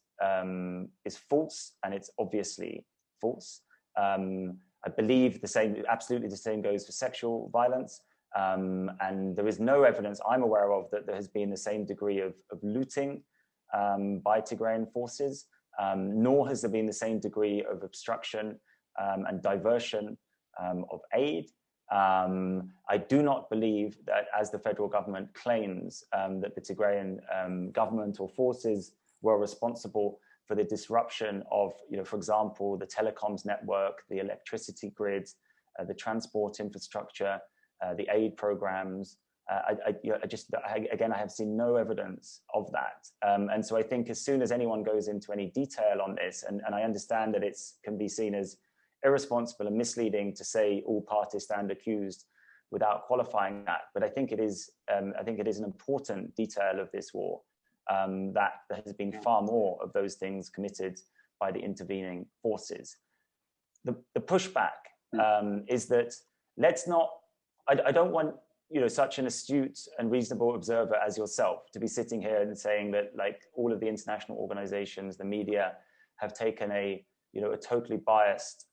false, and it's obviously false. I believe absolutely the same goes for sexual violence. And there is no evidence I'm aware of that there has been the same degree of looting by Tigrayan forces, nor has there been the same degree of obstruction and diversion of aid. I do not believe that, as the federal government claims, that the Tigrayan government or forces were responsible for the disruption of, for example, the telecoms network, the electricity grids, the transport infrastructure, the aid programs. I have seen no evidence of that. And so I think as soon as anyone goes into any detail on this, and I understand that it can be seen as irresponsible and misleading to say all parties stand accused without qualifying that, but I think it is an important detail of this war, that there has been far more of those things committed by the intervening forces. The pushback is that I don't want such an astute and reasonable observer as yourself to be sitting here and saying that, like, all of the international organizations, the media, have taken a totally biased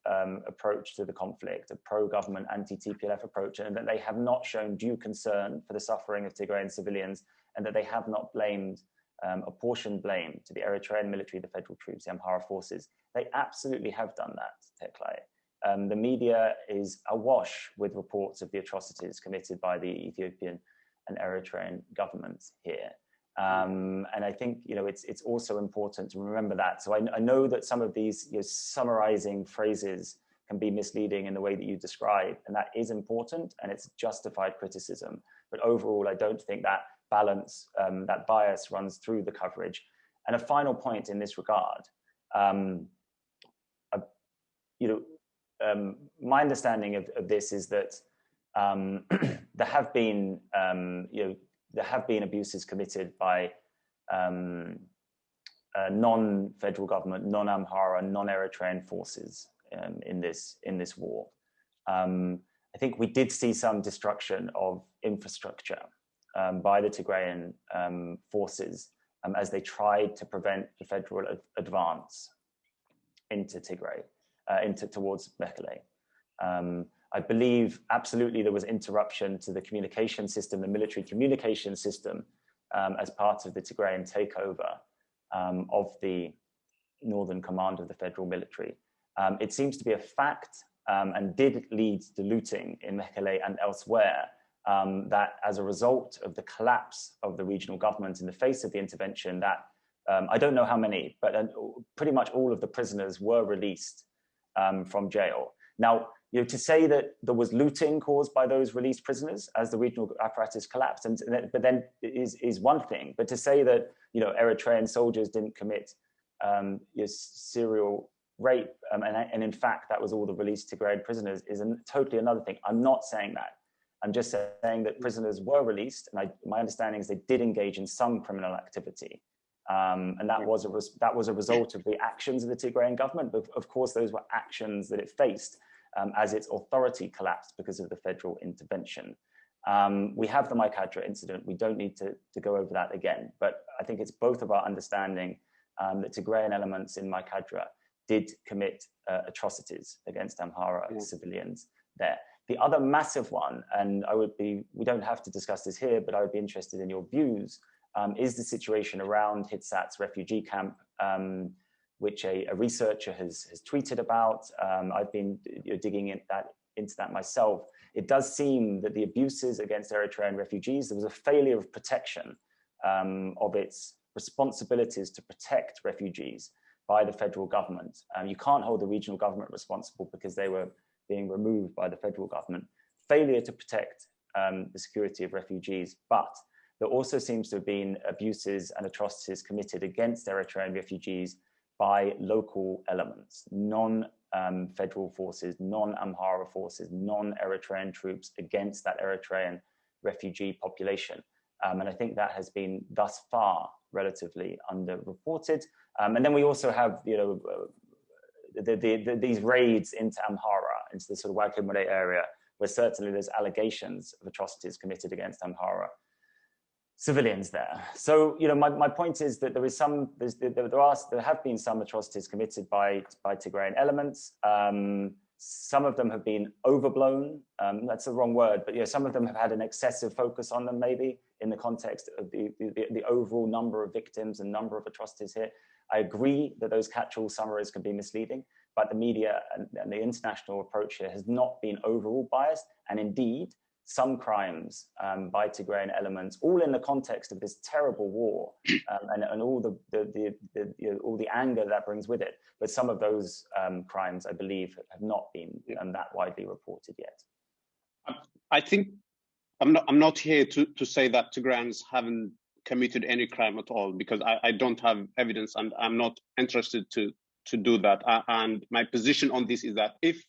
approach to the conflict, a pro-government, anti-TPLF approach, and that they have not shown due concern for the suffering of Tigrayan civilians, and that they have not apportioned blame to the Eritrean military, the federal troops, the Amhara forces. They absolutely have done that, Teklay. The media is awash with reports of the atrocities committed by the Ethiopian and Eritrean governments here. And I think, it's also important to remember that. So I know that some of these summarizing phrases can be misleading in the way that you describe, and that is important, and it's justified criticism. But overall, I don't think that balance, that bias runs through the coverage. And a final point in this regard, my understanding of this is that there have been abuses committed by non-federal government, non-Amhara, non-Eritrean forces in this war. I think we did see some destruction of infrastructure by the Tigrayan forces as they tried to prevent the federal advance into Tigray, towards Mekelle. I believe absolutely there was interruption to the communication system, the military communication system, as part of the Tigrayan takeover of the northern command of the federal military. It seems to be a fact, and did lead to looting in Mekelle and elsewhere, that as a result of the collapse of the regional government in the face of the intervention, that I don't know how many, but pretty much all of the prisoners were released from jail. Now, to say that there was looting caused by those released prisoners as the regional apparatus collapsed, but then is one thing. But to say that Eritrean soldiers didn't commit serial rape, and in fact that was all the released Tigrayan prisoners, is totally another thing. I'm not saying that. I'm just saying that prisoners were released, and my understanding is they did engage in some criminal activity. And that was a result of the actions of the Tigrayan government. But of course, those were actions that it faced as its authority collapsed because of the federal intervention. We have the Mai Kadra incident. We don't need to go over that again. But I think it's both of our understanding that Tigrayan elements in Mai Kadra did commit atrocities against Amhara civilians there. The other massive one, and we don't have to discuss this here, but I would be interested in your views, is the situation around Hitsat's refugee camp, which a researcher has tweeted about. I've been digging into that myself. It does seem that the abuses against Eritrean refugees, there was a failure of protection of its responsibilities to protect refugees by the federal government. You can't hold the regional government responsible because they were being removed by the federal government. Failure to protect the security of refugees, but there also seems to have been abuses and atrocities committed against Eritrean refugees by local elements, non-federal forces, non-Amhara forces, non-Eritrean troops against that Eritrean refugee population. And I think that has been thus far relatively underreported. And then we also have, these raids into Amhara, into the sort of Waikimare area, where certainly there's allegations of atrocities committed against Amhara civilians there. So, my point is that there have been some atrocities committed by Tigrayan elements. Some of them have been overblown. That's the wrong word, but some of them have had an excessive focus on them, maybe in the context of the overall number of victims and number of atrocities here. I agree that those catch-all summaries can be misleading, but the media and the international approach here has not been overall biased, and indeed, some crimes by Tigrayan elements, all in the context of this terrible war and all the anger that brings with it. But some of those crimes, I believe, have not been that widely reported yet. I think I'm not here to say that Tigrayans haven't committed any crime at all, because I don't have evidence, and I'm not interested to do that. And my position on this is that if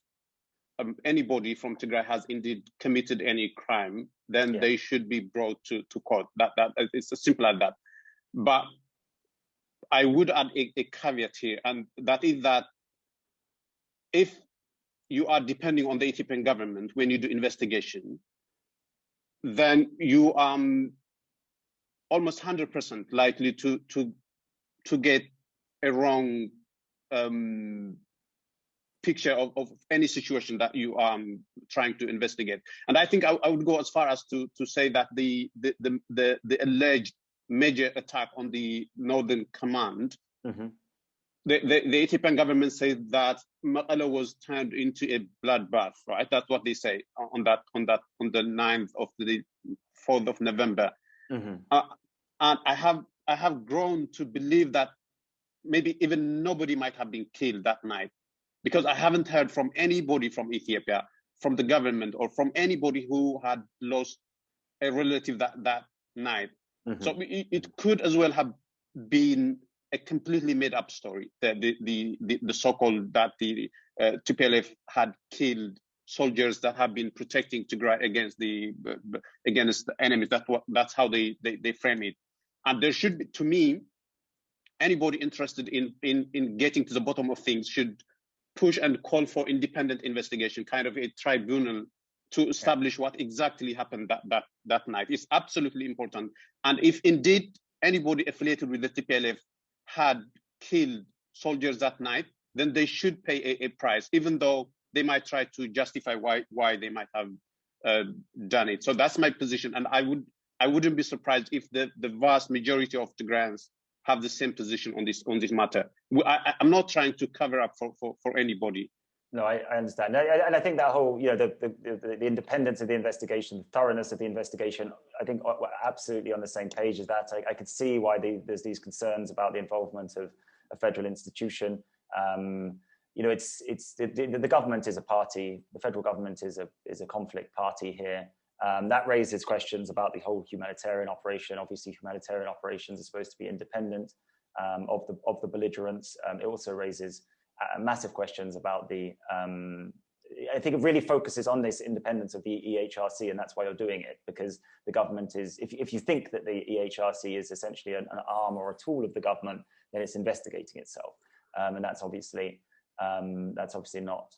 anybody from Tigray has indeed committed any crime, then they should be brought to court. That it's as simple as that. But I would add a caveat here, and that is that if you are depending on the Ethiopian government when you do investigation, then you are almost 100% likely to get a wrong picture of any situation that you are trying to investigate. And I think I would go as far as to say that the alleged major attack on the Northern Command, the Ethiopian government says that Mekelle was turned into a bloodbath, right? That's what they say on the 9th of the 4th of November. And I have grown to believe that maybe even nobody might have been killed that night, because I haven't heard from anybody from Ethiopia, from the government, or from anybody who had lost a relative that night. So it could as well have been a completely made up story. The so-called that the TPLF had killed soldiers that have been protecting Tigray against the enemies. That's how they frame it. And there should be, to me, anybody interested in getting to the bottom of things should push and call for independent investigation, kind of a tribunal to establish what exactly happened that night. It's absolutely important. And if indeed anybody affiliated with the TPLF had killed soldiers that night, then they should pay a price, even though they might try to justify why they might have done it. So that's my position. And I wouldn't be surprised if the vast majority of Tigrayans have the same position on this matter. I'm not trying to cover up for anybody. No, I understand. And I think that whole, the independence of the investigation, the thoroughness of the investigation, I think we're absolutely on the same page as that. I could see why there's these concerns about the involvement of a federal institution. The government is a party. The federal government is a conflict party here. That raises questions about the whole humanitarian operation. Obviously, humanitarian operations are supposed to be independent of the belligerents. It also raises massive questions about I think it really focuses on this independence of the EHRC, and that's why you're doing it, because the government is, if you think that the EHRC is essentially an arm or a tool of the government, then it's investigating itself. And that's obviously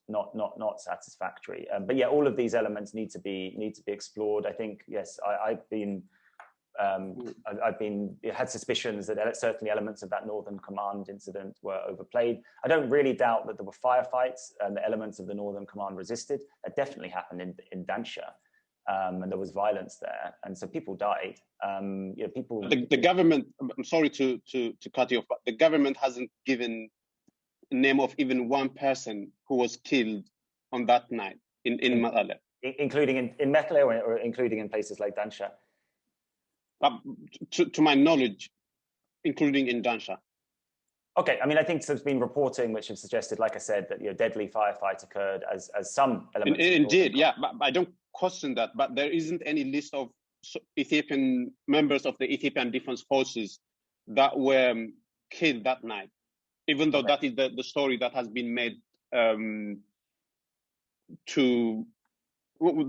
not satisfactory. But yeah, all of these elements need to be explored. I think, yes, I've had suspicions that certainly elements of that Northern Command incident were overplayed. I don't really doubt that there were firefights and the elements of the Northern Command resisted. That definitely happened in Dansha, and there was violence there, and so people died. The government. I'm sorry to cut you off, but the government hasn't given a name of even one person who was killed on that night in Mekelle, including in Mekelle, or including in places like Dansha. To my knowledge, including in Dansha. Okay, I mean, I think there's been reporting which have suggested, like I said, that deadly firefights occurred as some elements. Indeed, yeah, but I don't question that. But there isn't any list of Ethiopian members of the Ethiopian Defense Forces that were killed that night. even though that is the story that has been made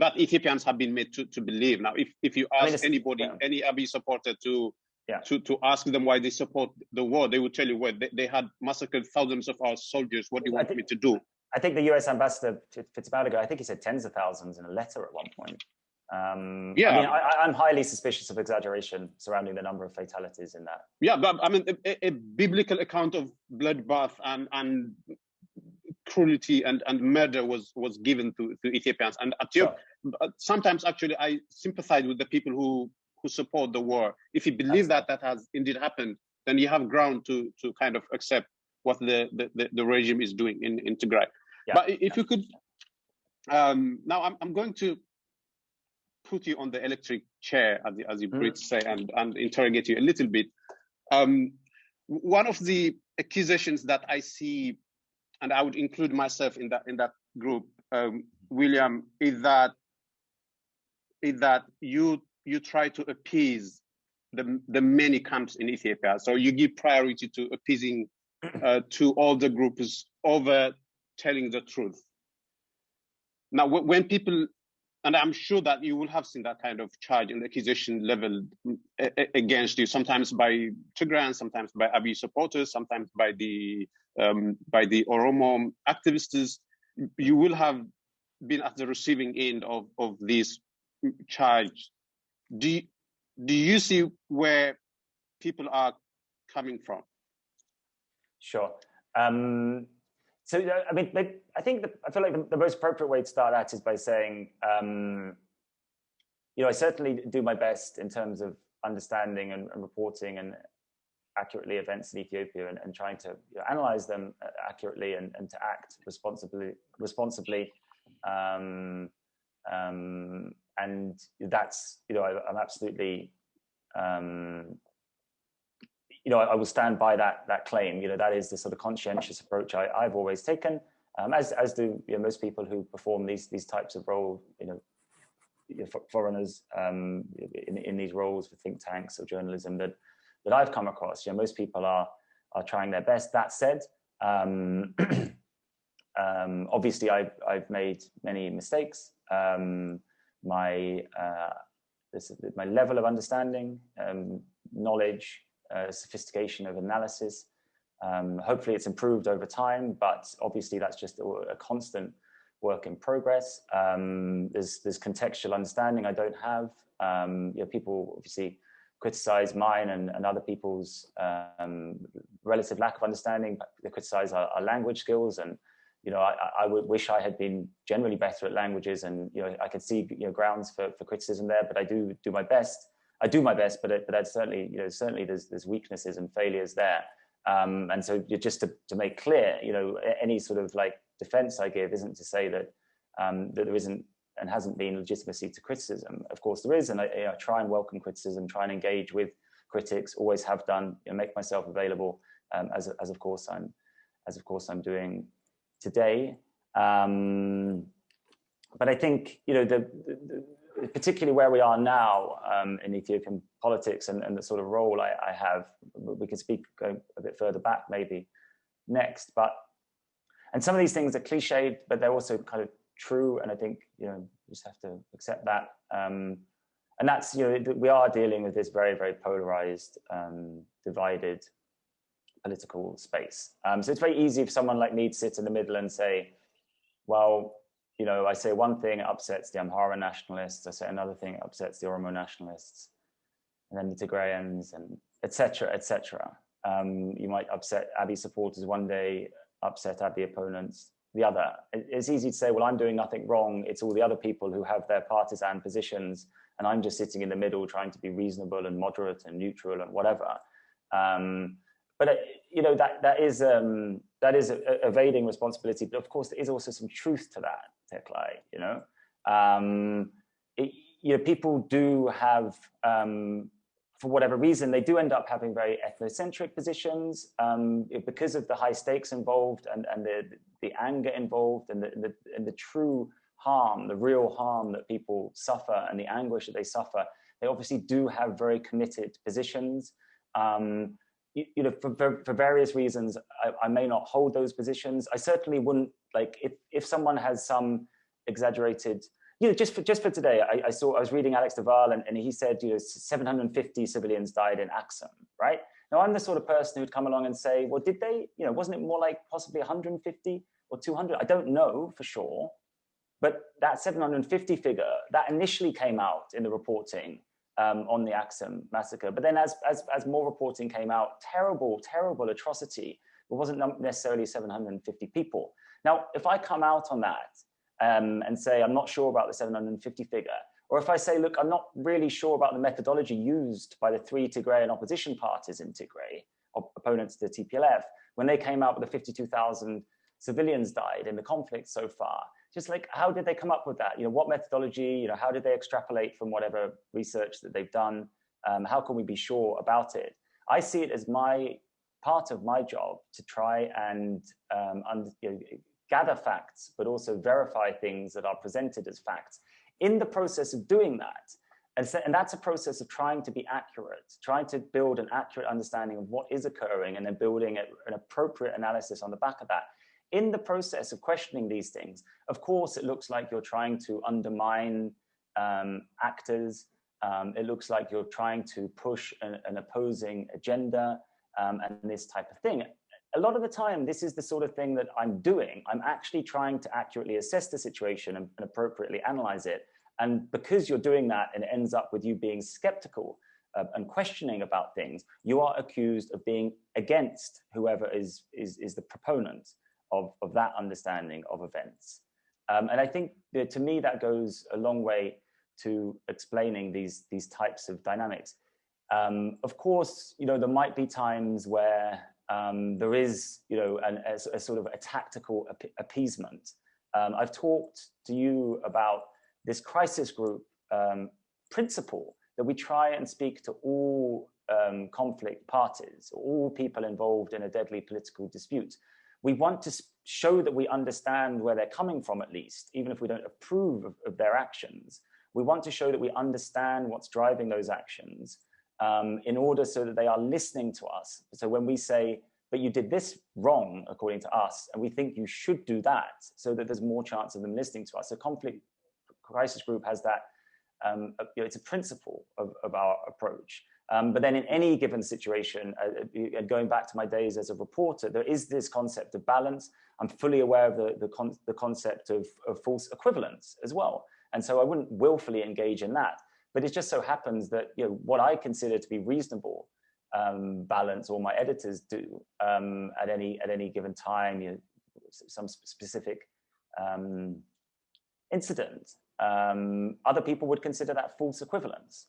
that Ethiopians have been made to believe. Now, if you ask anybody, any Abiy supporter to ask them why they support the war, they would tell you, well, they had massacred thousands of our soldiers. What do you want me to do? I think the US ambassador Fitzpatrick, I think he said tens of thousands in a letter at one point. I mean, I'm highly suspicious of exaggeration surrounding the number of fatalities in that. Yeah, but I mean, a biblical account of bloodbath and cruelty and murder was given to Ethiopians. And sometimes, actually, I sympathize with the people who support the war. If you believe that has indeed happened, then you have ground to kind of accept what the regime is doing in Tigray. Yeah. But if you could, now I'm going to put you on the electric chair, as you Brits say, and interrogate you a little bit. One of the accusations that I see, and I would include myself in that group, William, is that you try to appease the many camps in Ethiopia. So you give priority to appeasing to all the groups over telling the truth. Now, when people, and I'm sure that you will have seen that kind of charge and accusation leveled against you, sometimes by Tigray, sometimes by Abiy supporters, sometimes by the Oromo activists. You will have been at the receiving end of this charge. Do you see where people are coming from? Sure. So, I mean, I feel like the most appropriate way to start that is by saying, I certainly do my best in terms of understanding and reporting and accurately events in Ethiopia and trying to analyze them accurately and to act responsibly. And that's, I'm absolutely, I will stand by that claim. That is the sort of conscientious approach I've always taken, as do most people who perform these types of roles. Foreigners in these roles for think tanks or journalism that I've come across. Most people are trying their best. That said, obviously I've made many mistakes. My level of understanding, knowledge, sophistication of analysis. Hopefully it's improved over time, but obviously that's just a constant work in progress. There's contextual understanding I don't have. People obviously criticize mine and other people's relative lack of understanding. They criticize our language skills, and I would wish I had been generally better at languages, and I could see grounds for criticism there. But I do my best. I do my best, but that's certainly there's weaknesses and failures there. And so just to make clear, any sort of like defense I give isn't to say that that there isn't and hasn't been legitimacy to criticism. Of course there is, and I try and welcome criticism, try and engage with critics, always have done, make myself available, as of course I'm doing today. But I think particularly where we are now in Ethiopian politics and the sort of role I have, we can speak going a bit further back maybe next, and some of these things are cliched, but they're also kind of true, and I think you just have to accept that. And that's we are dealing with this very, very polarized, divided political space. So it's very easy for someone like me to sit in the middle and say, well, I say one thing, it upsets the Amhara nationalists. I say another thing, it upsets the Oromo nationalists, and then the Tigrayans, and etc., etc. You might upset Abiy supporters one day, upset Abiy opponents the other. It's easy to say, well, I'm doing nothing wrong. It's all the other people who have their partisan positions, and I'm just sitting in the middle trying to be reasonable and moderate and neutral and whatever. But that is evading responsibility. But of course, there is also some truth to that, Teklay. People do have, for whatever reason, they do end up having very ethnocentric positions because of the high stakes involved and the anger involved and the true harm, the real harm that people suffer and the anguish that they suffer. They obviously do have very committed positions. for various reasons, I may not hold those positions. I certainly wouldn't, like, if someone has some exaggerated, just for today, I was reading Alex Duval, and he said, 750 civilians died in Axum, right? Now, I'm the sort of person who'd come along and say, well, did they, wasn't it more like possibly 150 or 200? I don't know for sure. But that 750 figure, that initially came out in the reporting on the Axum massacre. But then as more reporting came out, terrible atrocity. It wasn't necessarily 750 people. Now, if I come out on that and say, I'm not sure about the 750 figure, or if I say, look, I'm not really sure about the methodology used by the 3 Tigrayan opposition parties in Tigray, opponents to the TPLF, when they came out with the 52,000 civilians died in the conflict so far, just like, how did they come up with that? What methodology, how did they extrapolate from whatever research that they've done? How can we be sure about it? I see it as part of my job to try and gather facts, but also verify things that are presented as facts. In the process of doing that, and that's a process of trying to be accurate, trying to build an accurate understanding of what is occurring, and then building an appropriate analysis on the back of that. In the process of questioning these things, of course, it looks like you're trying to undermine actors. It looks like you're trying to push an opposing agenda and this type of thing. A lot of the time, this is the sort of thing that I'm doing. I'm actually trying to accurately assess the situation and appropriately analyze it. And because you're doing that and it ends up with you being skeptical and questioning about things, you are accused of being against whoever is the proponent of that understanding of events. And I think that, to me, that goes a long way to explaining these types of dynamics. Of course, there might be times where there is, a sort of a tactical appeasement. I've talked to you about this crisis group principle that we try and speak to all conflict parties, all people involved in a deadly political dispute. We want to show that we understand where they're coming from, at least, even if we don't approve of their actions. We want to show that we understand what's driving those actions in order so that they are listening to us. So when we say, but you did this wrong, according to us, and we think you should do that, so that there's more chance of them listening to us. So conflict crisis group has that, it's a principle of our approach. But then in any given situation, going back to my days as a reporter, there is this concept of balance. I'm fully aware of the concept of false equivalence as well. And so I wouldn't willfully engage in that. But it just so happens that what I consider to be reasonable balance, or my editors do at any given time, some specific incident, other people would consider that false equivalence.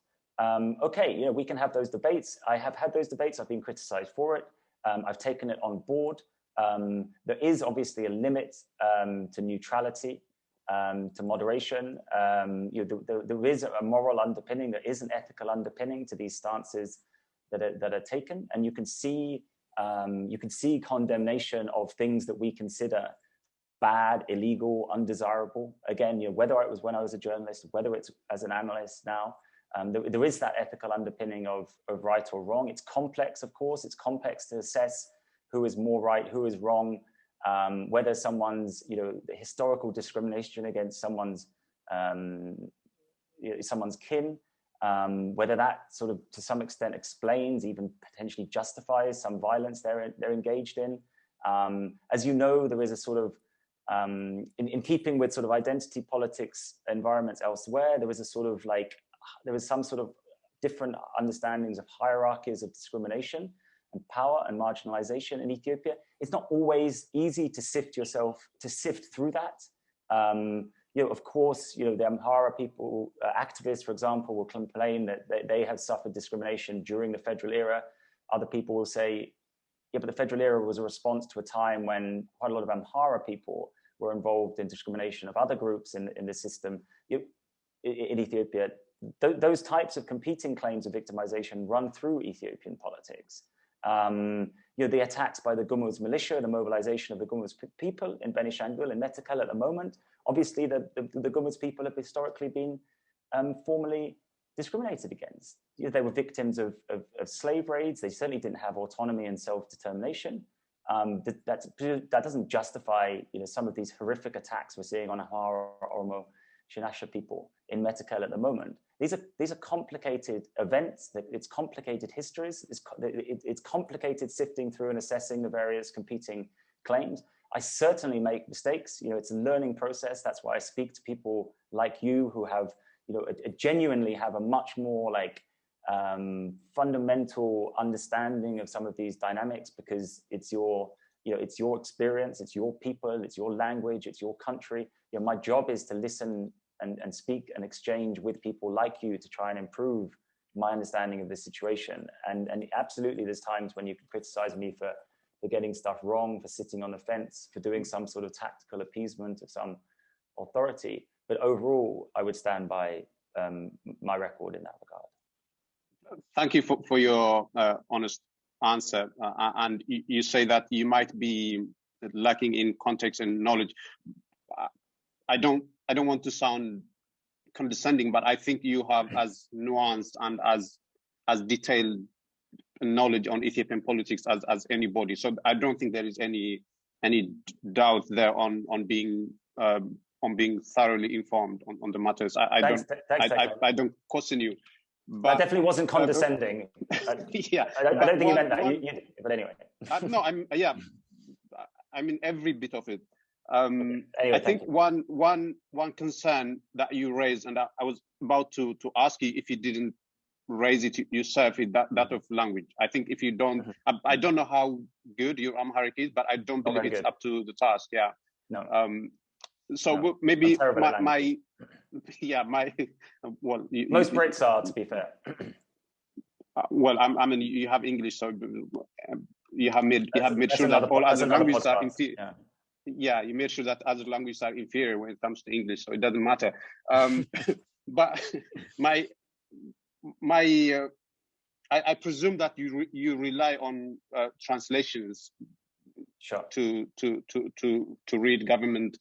Okay, we can have those debates. I have had those debates. I've been criticized for it. I've taken it on board. There is obviously a limit to neutrality, to moderation. There is a moral underpinning. There is an ethical underpinning to these stances that are taken, and you can see condemnation of things that we consider bad, illegal, undesirable. Again, whether it was when I was a journalist, whether it's as an analyst now. There is that ethical underpinning of right or wrong. It's complex, of course. It's complex to assess who is more right, who is wrong, whether someone's, the historical discrimination against someone's kin, whether that sort of to some extent explains, even potentially justifies some violence they're engaged in. As you know, there is a sort of, in keeping with sort of identity politics environments elsewhere, there was a sort of there was some sort of different understandings of hierarchies of discrimination and power and marginalization in Ethiopia. It's not always easy to sift through that. Of course, the Amhara people, activists, for example, will complain that they have suffered discrimination during the federal era. Other people will say, yeah, but the federal era was a response to a time when quite a lot of Amhara people were involved in discrimination of other groups in the system. In Ethiopia, those types of competing claims of victimization run through Ethiopian politics. The attacks by the Gumuz militia, the mobilization of the Gumuz people in Benishangul and Teklay at the moment. Obviously, the Gumuz people have historically been formally discriminated against. They were victims of slave raids. They certainly didn't have autonomy and self-determination. That doesn't justify some of these horrific attacks we're seeing on Amhara, Oromo, Shinasha people in Metakel at the moment. These are complicated events. It's complicated histories. It's complicated sifting through and assessing the various competing claims. I certainly make mistakes. It's a learning process. That's why I speak to people like you who have, genuinely have a much more fundamental understanding of some of these dynamics, because it's your experience, it's your people, it's your language, it's your country. My job is to listen and speak and exchange with people like you to try and improve my understanding of the situation. And absolutely, there's times when you can criticize me for getting stuff wrong, for sitting on the fence, for doing some sort of tactical appeasement of some authority. But overall, I would stand by my record in that regard. Thank you for your honest answer. And you say that you might be lacking in context and knowledge. I don't want to sound condescending, but I think you have as nuanced and as detailed knowledge on Ethiopian politics as anybody. So I don't think there is any doubt there on being thoroughly informed on the matters. I don't question you. But I definitely wasn't condescending. Yeah, I don't think you meant that. You did, but anyway. No, I mean every bit of it. Anyway, I think one concern that you raised, and I was about to ask you if you didn't raise it yourself, is that of language. I think if you don't, I don't know how good your Amharic is, but I don't believe it's up to the task. Yeah. No. So maybe most Brits are, to be fair. Well, I mean, you have English, so you have made sure that all other languages are inferior. Yeah, you made sure that other languages are inferior when it comes to English, so it doesn't matter. But I presume that you rely on translations, sure, to read government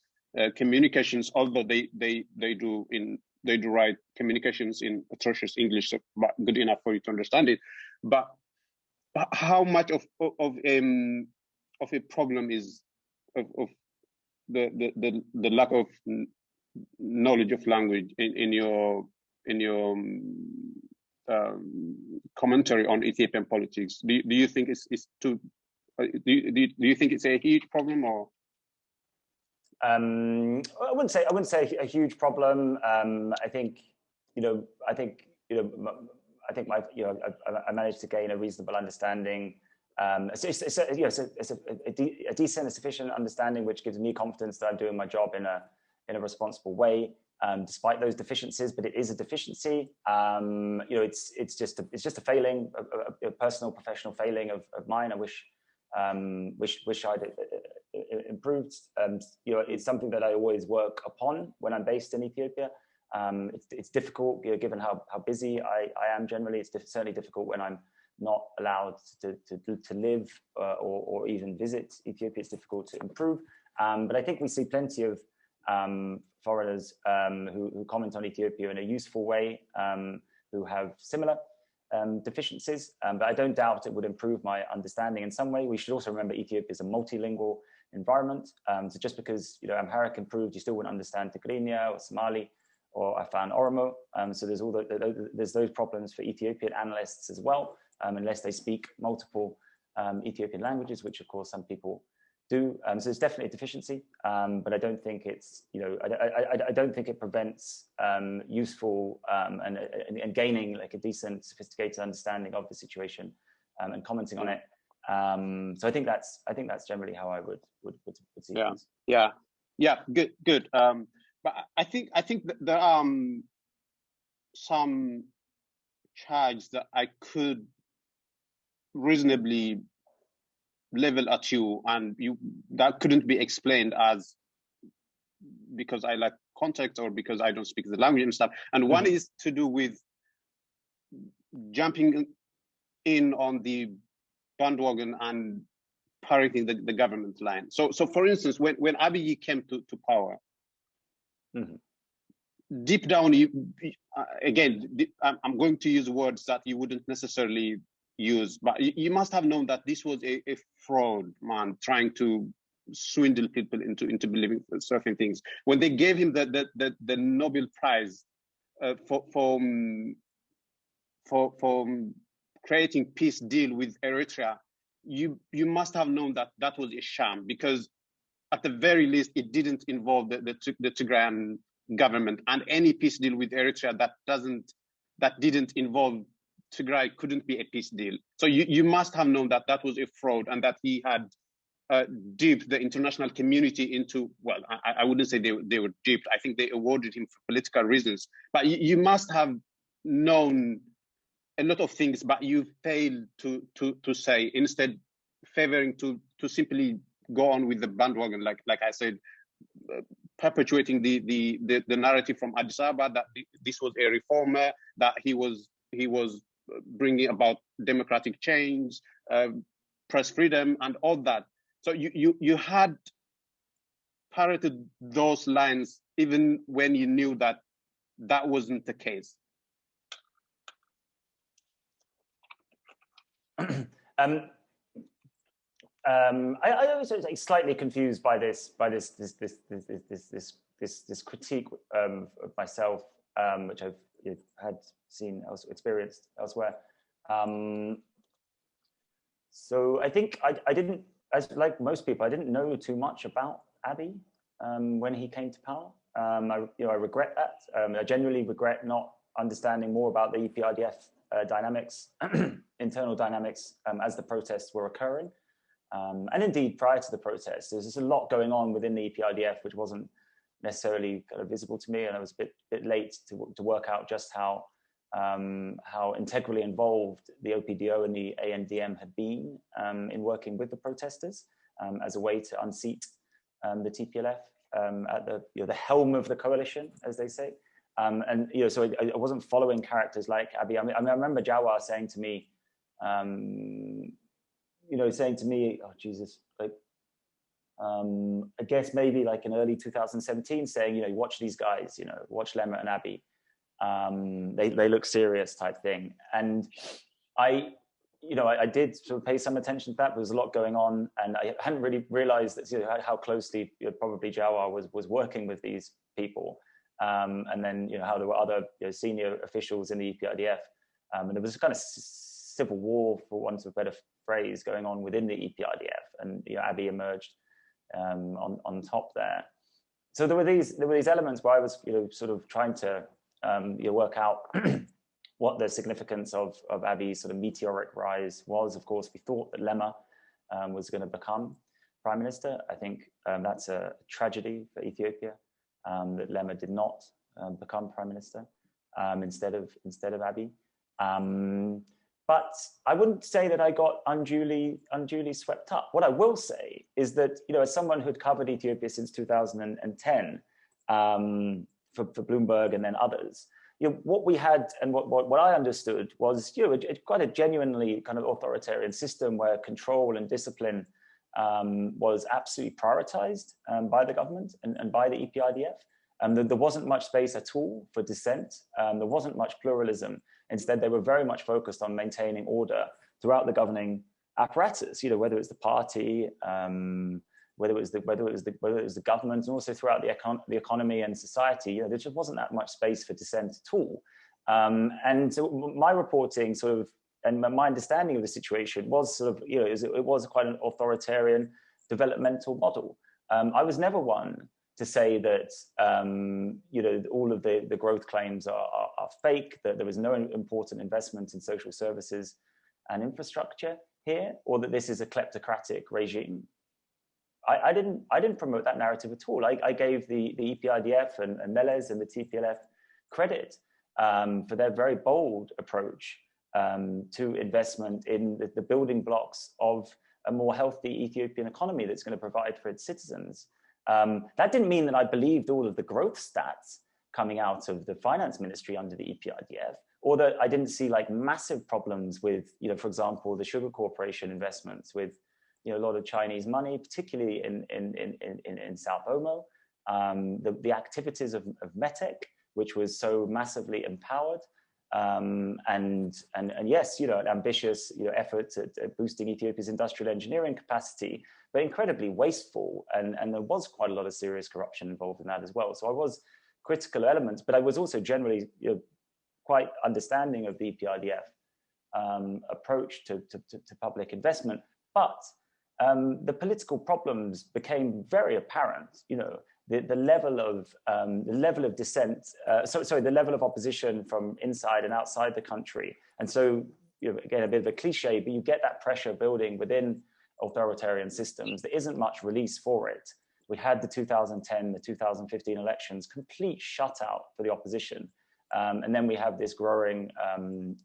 communications, although they do write communications in atrocious English, so good enough for you to understand it. But how much of a problem is of the lack of knowledge of language in your commentary on Ethiopian politics? Do you think it's too? Do you think it's a huge problem, or? I wouldn't say a huge problem. I think I managed to gain a reasonable understanding. It's a decent and sufficient understanding, which gives me confidence that I'm doing my job in a responsible way, despite those deficiencies. But it is a deficiency. It's just a failing, a personal, professional failing of mine. I wish I'd improved. It's something that I always work upon when I'm based in Ethiopia. It's difficult, given how busy I am generally. It's certainly difficult when I'm not allowed to live or even visit Ethiopia. It's difficult to improve. But I think we see plenty of foreigners who comment on Ethiopia in a useful way, who have similar deficiencies, but I don't doubt it would improve my understanding in some way. We should also remember Ethiopia is a multilingual environment. So just because Amharic improved, you still wouldn't understand Tigray or Somali or Afan Oromo. So there's those problems for Ethiopian analysts as well, unless they speak multiple Ethiopian languages, which of course some people do. So it's definitely a deficiency, but I don't think it's I don't think it prevents useful and gaining like a decent, sophisticated understanding of the situation and commenting on it. So I think that's generally how I would see things. Yeah, good. But I think that there are some charge that I could reasonably level at you, and that couldn't be explained as because I lack context or because I don't speak the language and stuff. And one is to do with jumping in on the bandwagon and parroting the government line. So for instance, when Abiy came to power, deep down, I'm going to use words that you wouldn't necessarily use, but you must have known that this was a fraud, man, trying to swindle people into believing certain things. When they gave him the Nobel Prize for creating peace deal with Eritrea, you must have known that that was a sham, because at the very least it didn't involve the Tigrayan government, and any peace deal with Eritrea that didn't involve Tigray couldn't be a peace deal. So you must have known that that was a fraud, and that he had dipped the international community into, well, I wouldn't say they were dipped. I think they awarded him for political reasons. But you must have known a lot of things, but you failed to say, instead favoring to simply go on with the bandwagon, like I said, perpetuating the narrative from Addis Ababa that this was a reformer, that he was bringing about democratic change, press freedom, and all that. So you had parroted those lines even when you knew that that wasn't the case. I was slightly confused by this critique of myself, which I've had seen experienced elsewhere. So I think I didn't, as like most people, I didn't know too much about Abiy when he came to power. I regret that. I genuinely regret not understanding more about the EPRDF dynamics, internal dynamics, as the protests were occurring. And indeed, prior to the protests, there's just a lot going on within the EPRDF, which wasn't necessarily kind of visible to me, and I was a bit late to work out just how integrally involved the OPDO and the ANDM had been in working with the protesters as a way to unseat the TPLF at the helm of the coalition, as they say. And so I wasn't following characters like Abiy. I remember Jawar saying to me, oh Jesus, like I guess maybe like in early 2017, saying, watch these guys, watch Lemma and Abiy. They look serious, type thing. And I did sort of pay some attention to that. There was a lot going on, and I hadn't really realized that how closely probably Jawar was working with these people. And then how there were other senior officials in the EPRDF, and there was a kind of civil war, for want of a better phrase, going on within the EPRDF, and Abiy emerged on top there. So there were these elements where I was sort of trying to work out what the significance of Abiy's sort of meteoric rise was. Of course, we thought that Lemma was going to become prime minister. I think that's a tragedy for Ethiopia. That Lemma did not become prime minister instead of Abiy. But I wouldn't say that I got unduly swept up. What I will say is that, as someone who'd covered Ethiopia since 2010 for Bloomberg and then others, what we had and what I understood was quite a genuinely kind of authoritarian system where control and discipline was absolutely prioritized by the government and by the EPRDF. There wasn't much space at all for dissent. There wasn't much pluralism. Instead, they were very much focused on maintaining order throughout the governing apparatus. Whether it's the party, whether it was the government, and also throughout the economy and society. There just wasn't that much space for dissent at all. And so my reporting and my understanding of the situation was it was quite an authoritarian developmental model. I was never one to say that all of the growth claims are fake, that there was no important investment in social services and infrastructure here, or that this is a kleptocratic regime. I didn't promote that narrative at all. I gave the EPRDF and Meles and the TPLF credit for their very bold approach to investment in the building blocks of a more healthy Ethiopian economy that's going to provide for its citizens. That didn't mean that I believed all of the growth stats coming out of the finance ministry under the EPRDF, or that I didn't see like massive problems with, for example, the sugar corporation investments with, a lot of Chinese money, particularly in South Omo, the activities of Metek, which was so massively empowered, and yes, an ambitious, effort at boosting Ethiopia's industrial engineering capacity, but incredibly wasteful, and there was quite a lot of serious corruption involved in that as well. So I was critical elements, but I was also generally, quite understanding of the EPRDF approach to public investment. But the political problems became very apparent. The level of dissent, the level of opposition from inside and outside the country. And so, again, a bit of a cliche, but you get that pressure building within authoritarian systems. There isn't much release for it. We had the 2010, the 2015 elections, complete shutout for the opposition. And then we have this growing,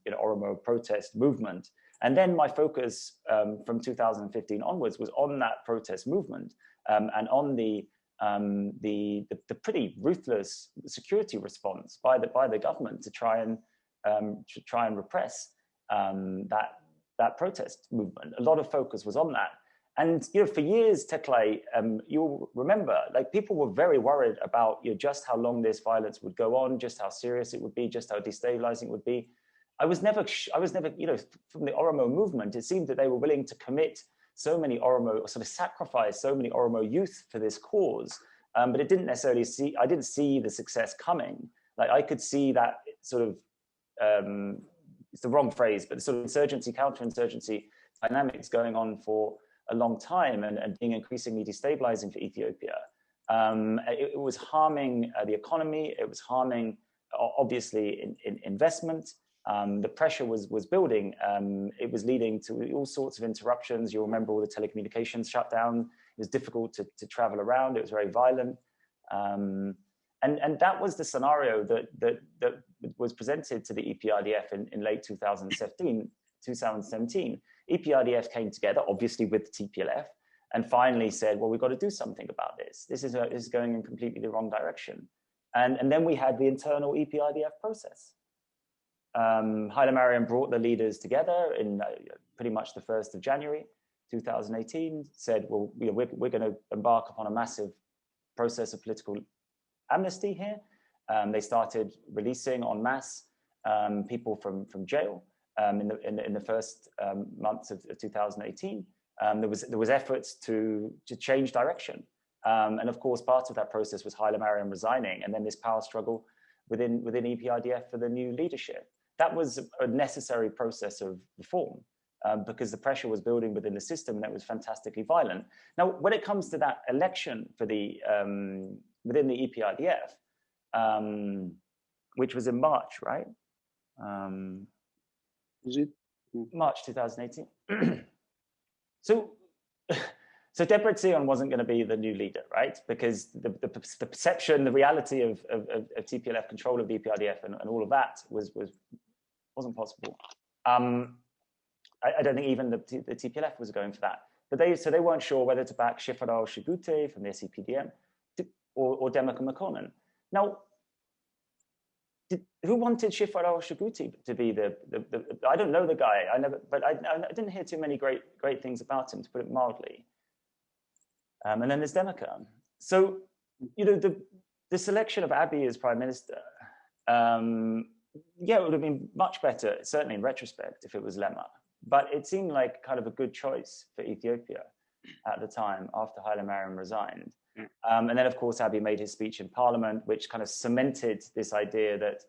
Oromo protest movement. And then my focus from 2015 onwards was on that protest movement and on the pretty ruthless security response by the government to try and repress that protest movement. A lot of focus was on that. And for years, Teklay, you'll remember, people were very worried about just how long this violence would go on, just how serious it would be, just how destabilizing it would be. I was never, from the Oromo movement, it seemed that they were willing to commit so many Oromo, or sort of sacrifice so many Oromo youth for this cause, but it didn't necessarily I didn't see the success coming. I could see that sort of, it's the wrong phrase, but the sort of insurgency, counterinsurgency dynamics going on for a long time and being increasingly destabilizing for Ethiopia. It was harming the economy. It was harming, obviously, in investment. The pressure was building. It was leading to all sorts of interruptions. You'll remember all the telecommunications shut down. It was difficult to travel around. It was very violent. And that was the scenario that was presented to the EPRDF in late 2017. EPRDF came together, obviously with the TPLF, and finally said, well, we've got to do something about this. This is going in completely the wrong direction. And then we had the internal EPRDF process. Haileselassie brought the leaders together in pretty much the 1st of January 2018, said, well, we're going to embark upon a massive process of political amnesty here. They started releasing en masse people from jail in the first months of 2018. There was efforts to change direction. And of course, part of that process was Haileselassie resigning, and then this power struggle within EPRDF for the new leadership. That was a necessary process of reform because the pressure was building within the system, and that was fantastically violent. Now, when it comes to that election for the within the EPRDF, which was in March, right? Is it? March 2018. So Debretsion wasn't going to be the new leader, right? Because the perception, the reality of TPLF control of the EPRDF and all of that wasn't possible. I don't think even the TPLF was going for that. But they weren't sure whether to back Shifarao Shigute from the SEPDM or Demeke Mekonnen. Now, who wanted Shifarao Shigute to be the I don't know the guy. I didn't hear too many great things about him, to put it mildly. And then there's Demeke. So, the selection of Abiy as prime minister, it would have been much better, certainly in retrospect, if it was Lema. But it seemed like kind of a good choice for Ethiopia at the time after Haileselassie resigned. And then, of course, Abiy made his speech in parliament, which kind of cemented this idea that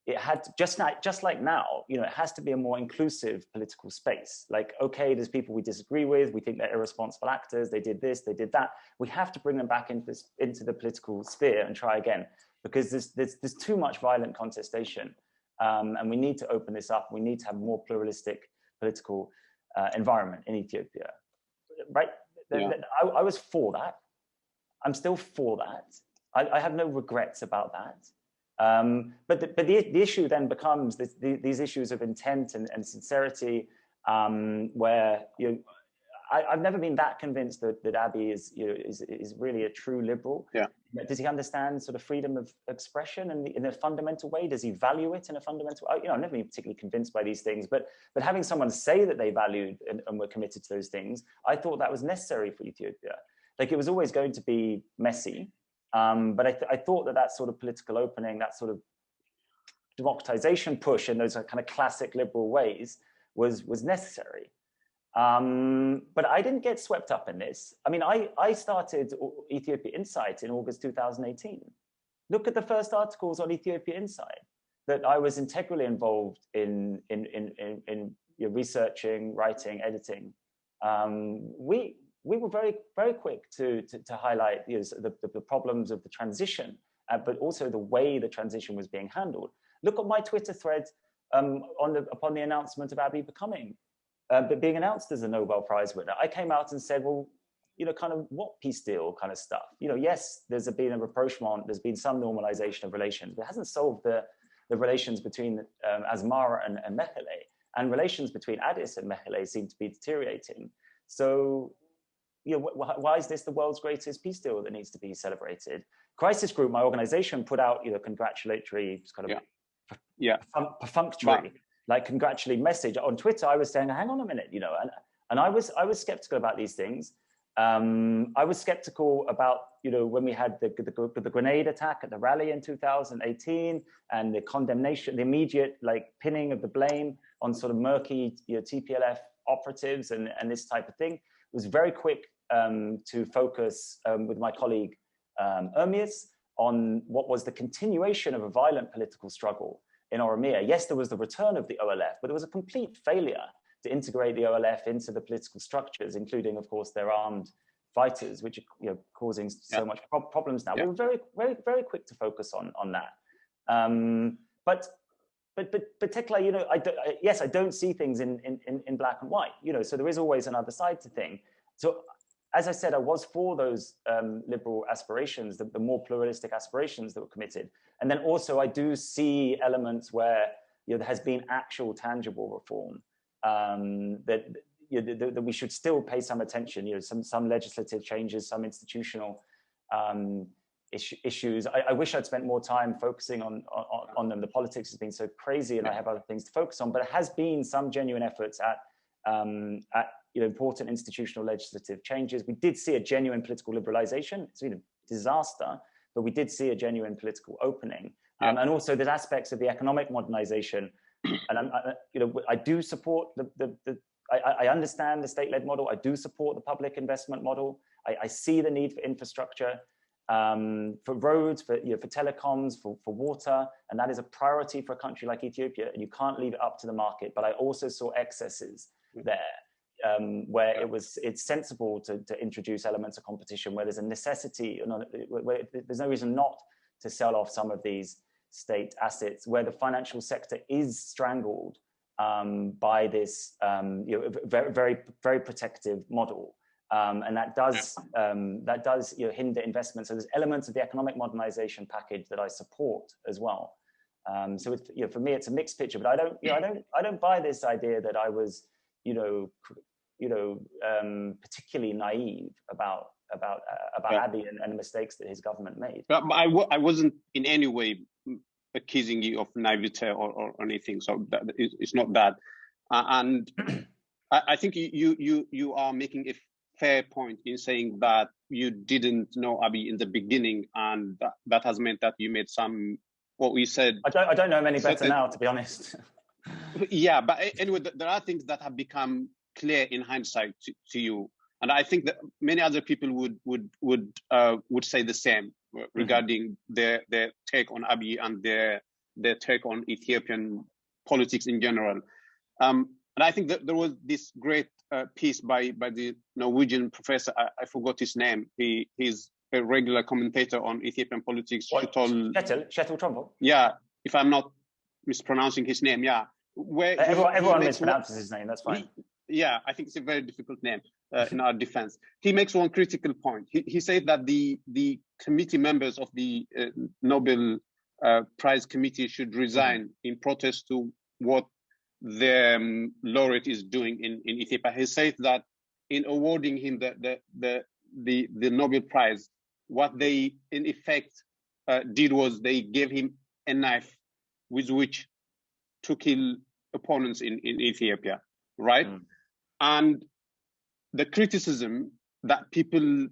it had to, just like now, it has to be a more inclusive political space. Like, okay, there's people we disagree with. We think they're irresponsible actors. They did this, they did that. We have to bring them back into the political sphere and try again, because there's too much violent contestation. And we need to open this up. We need to have a more pluralistic political environment in Ethiopia, right? Yeah. I was for that. I'm still for that. I have no regrets about that. But the issue then becomes these issues of intent and sincerity, where I've never been that convinced that Abiy is really a true liberal. Yeah. Does he understand sort of freedom of expression in a fundamental way? Does he value it in a fundamental way? I've never been particularly convinced by these things, but having someone say that they valued and were committed to those things, I thought that was necessary for Ethiopia. Like, it was always going to be messy. But I thought that sort of political opening, that sort of democratization push in those kind of classic liberal ways was necessary. But I didn't get swept up in this. I mean, I started Ethiopia Insight in August 2018. Look at the first articles on Ethiopia Insight that I was integrally involved in researching, writing, editing. We were very, very quick to highlight the problems of the transition, but also the way the transition was being handled. Look at my Twitter thread upon the announcement of Abiy being announced as a Nobel Prize winner. I came out and said, well, kind of what peace deal kind of stuff. Yes, there's been a rapprochement, there's been some normalization of relations, but it hasn't solved the relations between Asmara and Mekele, and relations between Addis and Mekele seem to be deteriorating. So, why is this the world's greatest peace deal that needs to be celebrated? Crisis Group, my organization, put out congratulatory kind of perfunctory, like congratulatory message on Twitter. I was saying, hang on a minute, and I was skeptical about these things. I was skeptical about when we had the grenade attack at the rally in 2018 and the condemnation, the immediate pinning of the blame on sort of murky TPLF operatives and this type of thing. It was very quick to focus with my colleague Ermias on what was the continuation of a violent political struggle in Oromia. Yes, there was the return of the OLF, but there was a complete failure to integrate the OLF into the political structures, including, of course, their armed fighters, which are causing so much problems now. We were very, very, very quick to focus on that. But Teklay, yes, I don't see things in black and white. So there is always another side to thing. So, as I said, I was for those liberal aspirations, the more pluralistic aspirations that were committed. And then also I do see elements where there has been actual tangible reform that we should still pay some attention, some legislative changes, some institutional issues. I wish I'd spent more time focusing on them. The politics has been so crazy and I have other things to focus on, but it has been some genuine efforts at important institutional legislative changes. We did see a genuine political liberalization. It's been a disaster, but we did see a genuine political opening. And also there's aspects of the economic modernization. And I do support I understand the state-led model. I do support the public investment model. I see the need for infrastructure, for roads, for telecoms, for water, and that is a priority for a country like Ethiopia, and you can't leave it up to the market. But I also saw excesses there, where it's sensible to introduce elements of competition, where there's a necessity, where there's no reason not to sell off some of these state assets, where the financial sector is strangled by this very, very, very protective model. And that does hinder investment. So there's elements of the economic modernization package that I support as well. So it's, for me, it's a mixed picture. But I don't buy this idea that I was particularly naive about Abiy and the mistakes that his government made. But I wasn't in any way accusing you of naivete or anything. So it's not that. And I think you are making a fair point in saying that you didn't know Abiy in the beginning, and that has meant that you made some, what we said. I don't know him any better now, to be honest. Yeah, but anyway, there are things that have become clear in hindsight to you, and I think that many other people would say the same regarding their take on Abiy and their take on Ethiopian politics in general. And I think that there was this great piece by the Norwegian professor. I forgot his name. He's a regular commentator on Ethiopian politics. Kjetil Trombo. Yeah, if I'm not mispronouncing his name. Yeah, where everyone mispronounces his name. That's fine. Yeah, I think it's a very difficult name in our defense. He makes one critical point. He said that the committee members of the Nobel Prize Committee should resign in protest to what the laureate is doing in Ethiopia. He said that in awarding him the Nobel Prize, what they in effect did was they gave him a knife with which to kill opponents in Ethiopia, right? And the criticism that people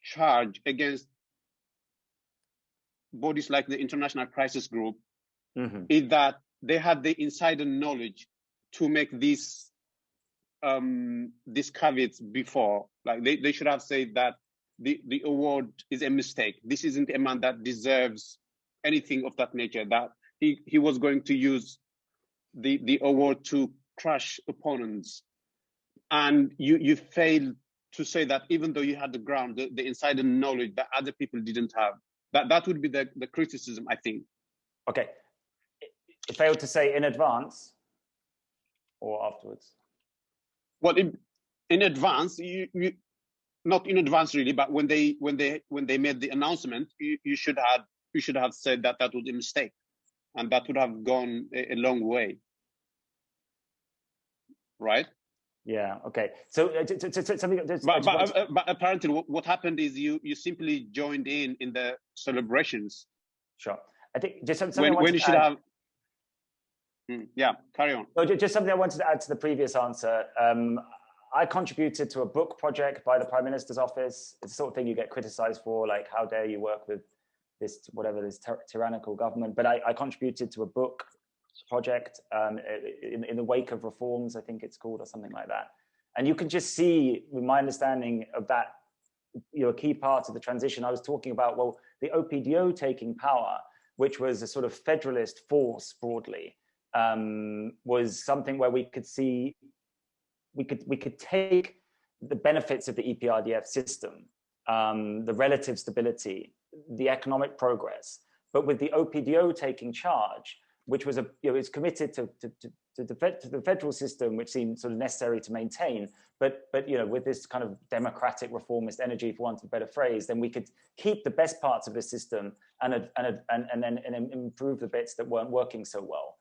charge against bodies like the International Crisis Group Mm-hmm. is that they had the insider knowledge to make these caveats before. Like they should have said that the award is a mistake. This isn't a man that deserves anything of that nature, that he was going to use the award to crush opponents. And you failed to say that, even though you had the ground, the insider knowledge that other people didn't have. That would be the criticism, I think. Okay. You failed to say in advance or afterwards? Well, in advance, you not in advance really, but when they made the announcement, you should have said that was a mistake, and that would have gone a long way, right? Yeah. Okay. So something. But apparently, what happened is you simply joined in the celebrations. Sure. I think just something when you should have. Yeah, carry on. No, just something I wanted to add to the previous answer. I contributed to a book project by the Prime Minister's office. It's the sort of thing you get criticized for, like, how dare you work with this tyrannical government. But I contributed to a book project in the wake of reforms, I think it's called, or something like that. And you can just see, with my understanding of that, a key part of the transition I was talking about, well, the OPDO taking power, which was a sort of federalist force broadly, was something where we could see, we could take the benefits of the EPRDF system, the relative stability, the economic progress, but with the OPDO taking charge, which was it's committed to the federal system, which seemed sort of necessary to maintain, but with this kind of democratic reformist energy, for want of a better phrase, then we could keep the best parts of the system and then improve the bits that weren't working so well.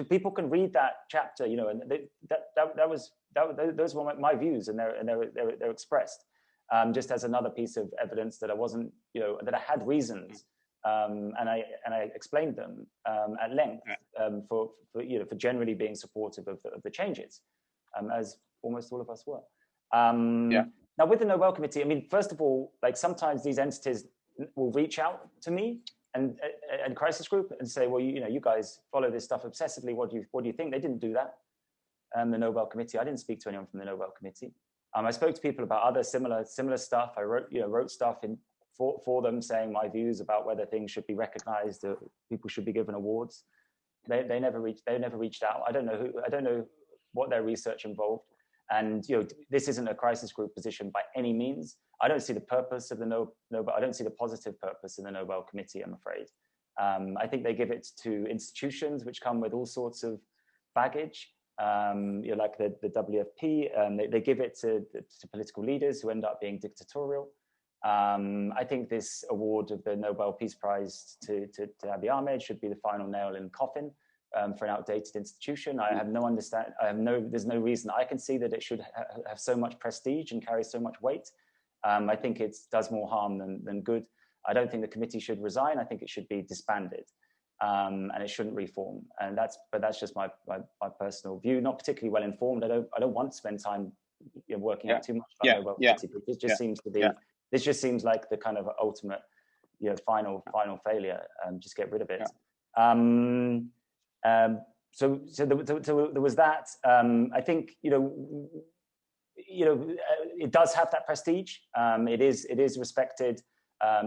People can read that chapter, and those were my views, and they're expressed just as another piece of evidence that I wasn't, that I had reasons, and I explained them at length for generally being supportive of the changes, as almost all of us were. Now, with the Nobel Committee, I mean, first of all, like, sometimes these entities will reach out to me and crisis group and say, well, you guys follow this stuff obsessively. What do you think? They didn't do that. The Nobel Committee. I didn't speak to anyone from the Nobel Committee. I spoke to people about other similar stuff. I wrote stuff for them, saying my views about whether things should be recognized, people should be given awards. They never reached out. I don't know what their research involved. And this isn't a crisis group position by any means. I don't see the purpose of the Nobel. I don't see the positive purpose in the Nobel Committee, I'm afraid. I think they give it to institutions which come with all sorts of baggage, like the WFP. They give it to political leaders who end up being dictatorial. I think this award of the Nobel Peace Prize to Abiy Ahmed should be the final nail in the coffin for an outdated institution. There's no reason I can see that it should have so much prestige and carry so much weight. I think it does more harm than good. I don't think the committee should resign. I think it should be disbanded, and it shouldn't reform. And that's just my personal view. Not particularly well informed. I don't want to spend time working out too much about Nobel Committee. It just seems to be. This just seems like the kind of ultimate, final failure. Just get rid of it. So there was that. I think it does have that prestige. It is respected.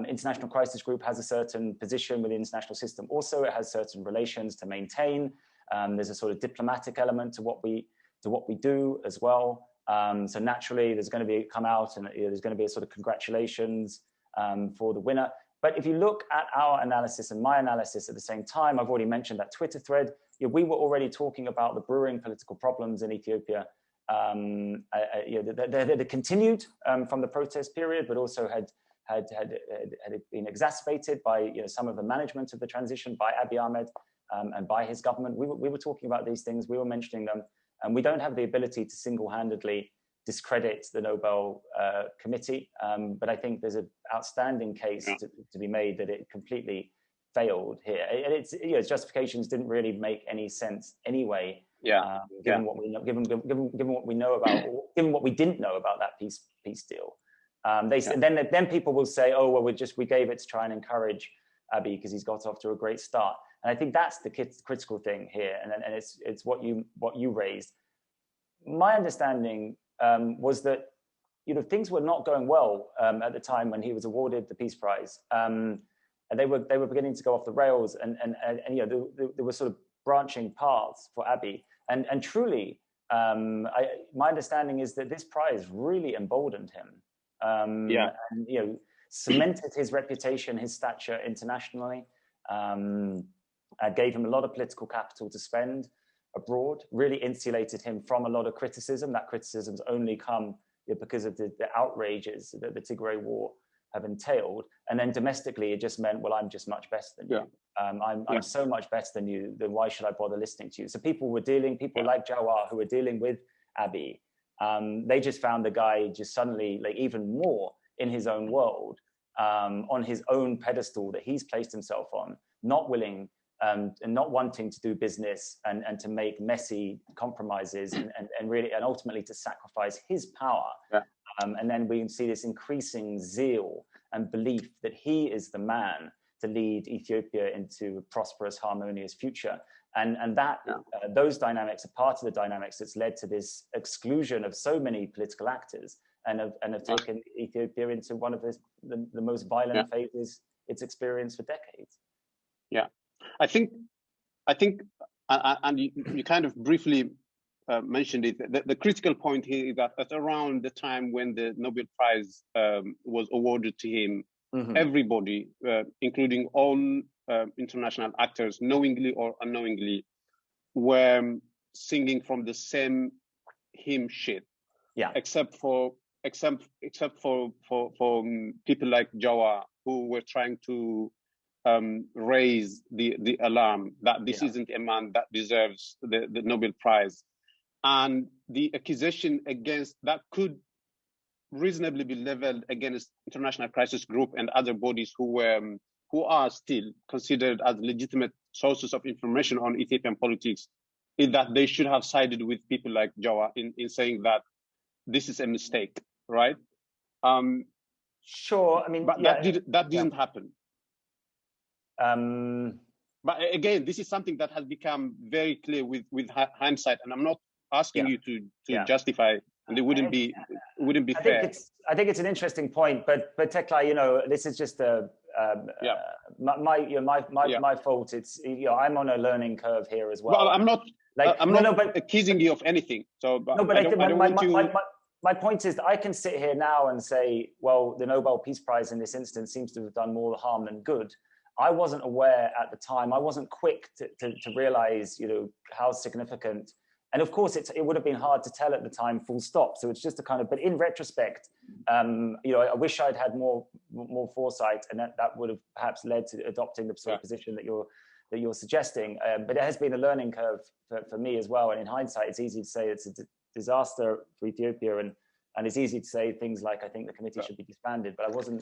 International Crisis Group has a certain position within the international system. Also, it has certain relations to maintain. There's a sort of diplomatic element to what we do as well. So naturally, there's going to be come out, and there's going to be a sort of congratulations for the winner. But if you look at our analysis and my analysis at the same time, I've already mentioned that Twitter thread. We were already talking about the brewing political problems in Ethiopia. They continued from the protest period, but also had been exacerbated by some of the management of the transition by Abiy Ahmed and by his government. We were talking about these things. We were mentioning them, and we don't have the ability to single-handedly discredit the Nobel Committee. But I think there's an outstanding case to be made that it completely failed here. And its justifications didn't really make any sense anyway. Given what we know, given what we know about, given what we didn't know about that peace deal. Then people will say, oh well, we gave it to try and encourage Abiy because he's got off to a great start. And I think that's the critical thing here, and it's what you raised. My understanding was that things were not going well at the time when he was awarded the Peace Prize, and they were beginning to go off the rails, and there were sort of branching paths for Abiy, and truly, my understanding is that this prize really emboldened him, and cemented his reputation, his stature internationally. Gave him a lot of political capital to spend abroad, really insulated him from a lot of criticism. That criticism's only come because of the outrages that the Tigray war have entailed. And then domestically, it just meant, well, I'm just much better than you. I'm so much better than you, then why should I bother listening to you? So people like Jawar, who were dealing with Abiy, they just found the guy just suddenly even more in his own world, on his own pedestal that he's placed himself on, not willing and not wanting to do business and to make messy compromises and ultimately to sacrifice his power. And then we see this increasing zeal and belief that he is the man to lead Ethiopia into a prosperous, harmonious future. And that those dynamics are part of the dynamics that's led to this exclusion of so many political actors and have taken Ethiopia into one of the most violent phases it's experienced for decades. I think, and you kind of briefly mentioned it. The critical point here is that at around the time when the Nobel Prize was awarded to him, everybody, including all international actors, knowingly or unknowingly, were singing from the same hymn sheet. Except for people like Jawar, who were trying to raise the alarm that this isn't a man that deserves the Nobel Prize. And the accusation against that could reasonably be leveled against International Crisis Group and other bodies who are still considered as legitimate sources of information on Ethiopian politics, is that they should have sided with people like Jawar in saying that this is a mistake, right? Sure. I mean, but that didn't happen. But again, this is something that has become very clear with hindsight, and I'm not asking you to justify, and it wouldn't be fair. I think it's an interesting point, but Teklay, this is just my fault. It's I'm on a learning curve here as well. Well, I'm not accusing you of anything. So, my point is that I can sit here now and say, well, the Nobel Peace Prize in this instance seems to have done more harm than good. I wasn't aware at the time. I wasn't quick to realize, how significant. And of course, it would have been hard to tell at the time, full stop. So it's just but in retrospect, I wish I'd had more foresight, and that would have perhaps led to adopting the sort of position that you're suggesting. But it has been a learning curve for me as well. And in hindsight, it's easy to say it's a disaster for Ethiopia, and it's easy to say things like, I think the committee should be disbanded, but I wasn't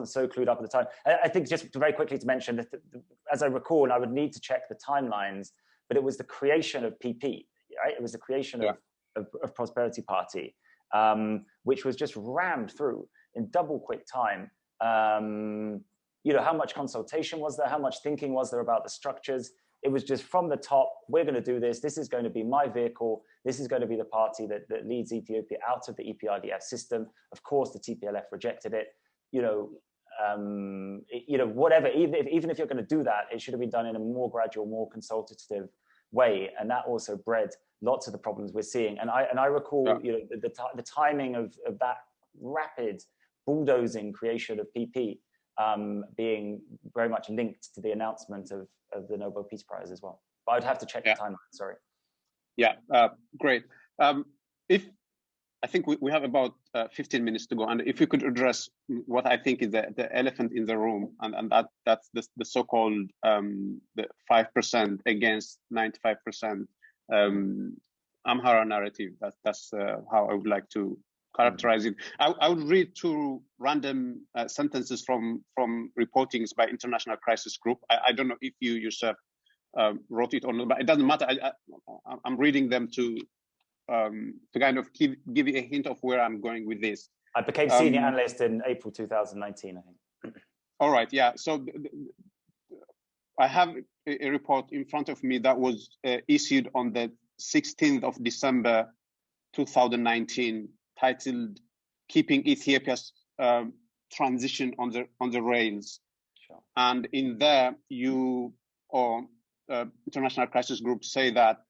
so clued up at the time. I think just very quickly to mention that, as I recall, and I would need to check the timelines, but it was the creation of PP, right? It was the creation of Prosperity Party, which was just rammed through in double quick time. How much consultation was there? How much thinking was there about the structures? It was just from the top, we're going to do this. This is going to be my vehicle. This is going to be the party that leads Ethiopia out of the EPRDF system. Of course, the TPLF rejected it. Whatever, even if you're going to do that, it should have been done in a more gradual, more consultative way. And that also bred lots of the problems we're seeing. And I recall, the timing of that rapid bulldozing creation of PP being very much linked to the announcement of the Nobel Peace Prize as well. But I'd have to check the timeline, sorry. Great. I think we have about 15 minutes to go, and if you could address what I think is the elephant in the room, and that's the so-called the 5% against 95% Amhara narrative. That's how I would like to characterize it. I would read two random sentences from reportings by International Crisis Group. I don't know if you yourself wrote it or not, but it doesn't matter. I'm reading them to kind of give you a hint of where I'm going with this. I became senior analyst in April 2019, I think. All right, yeah. So I have a report in front of me that was issued on the 16th of December 2019, titled "Keeping Ethiopia's Transition on the Rails." Sure. And in there, international crisis groups say that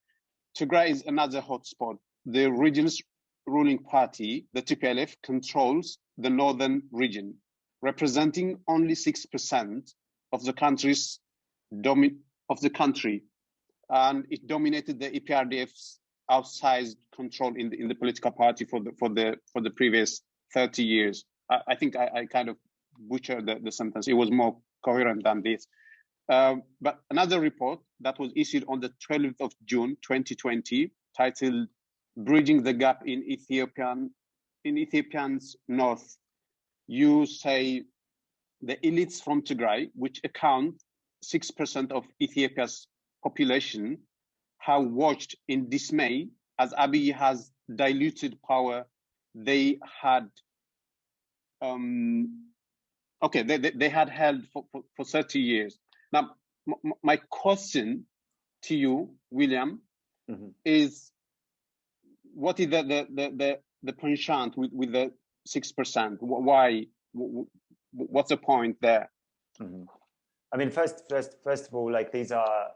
Tigray is another hotspot. The region's ruling party, the TPLF, controls the northern region, representing only 6% of the country, and it dominated the EPRDF's outsized control in the political party for the previous 30 years. I think I kind of butchered the sentence. It was more coherent than this. But another report that was issued on the 12th of June 2020, titled "Bridging the Gap in Ethiopia's North," you say the elites from Tigray, which account 6% of Ethiopia's population, have watched in dismay as Abiy has diluted power they had they had held for 30 years. Now, my question to you, William, is what is the penchant with the 6%? Why? What's the point there? I mean, first of all, like, these are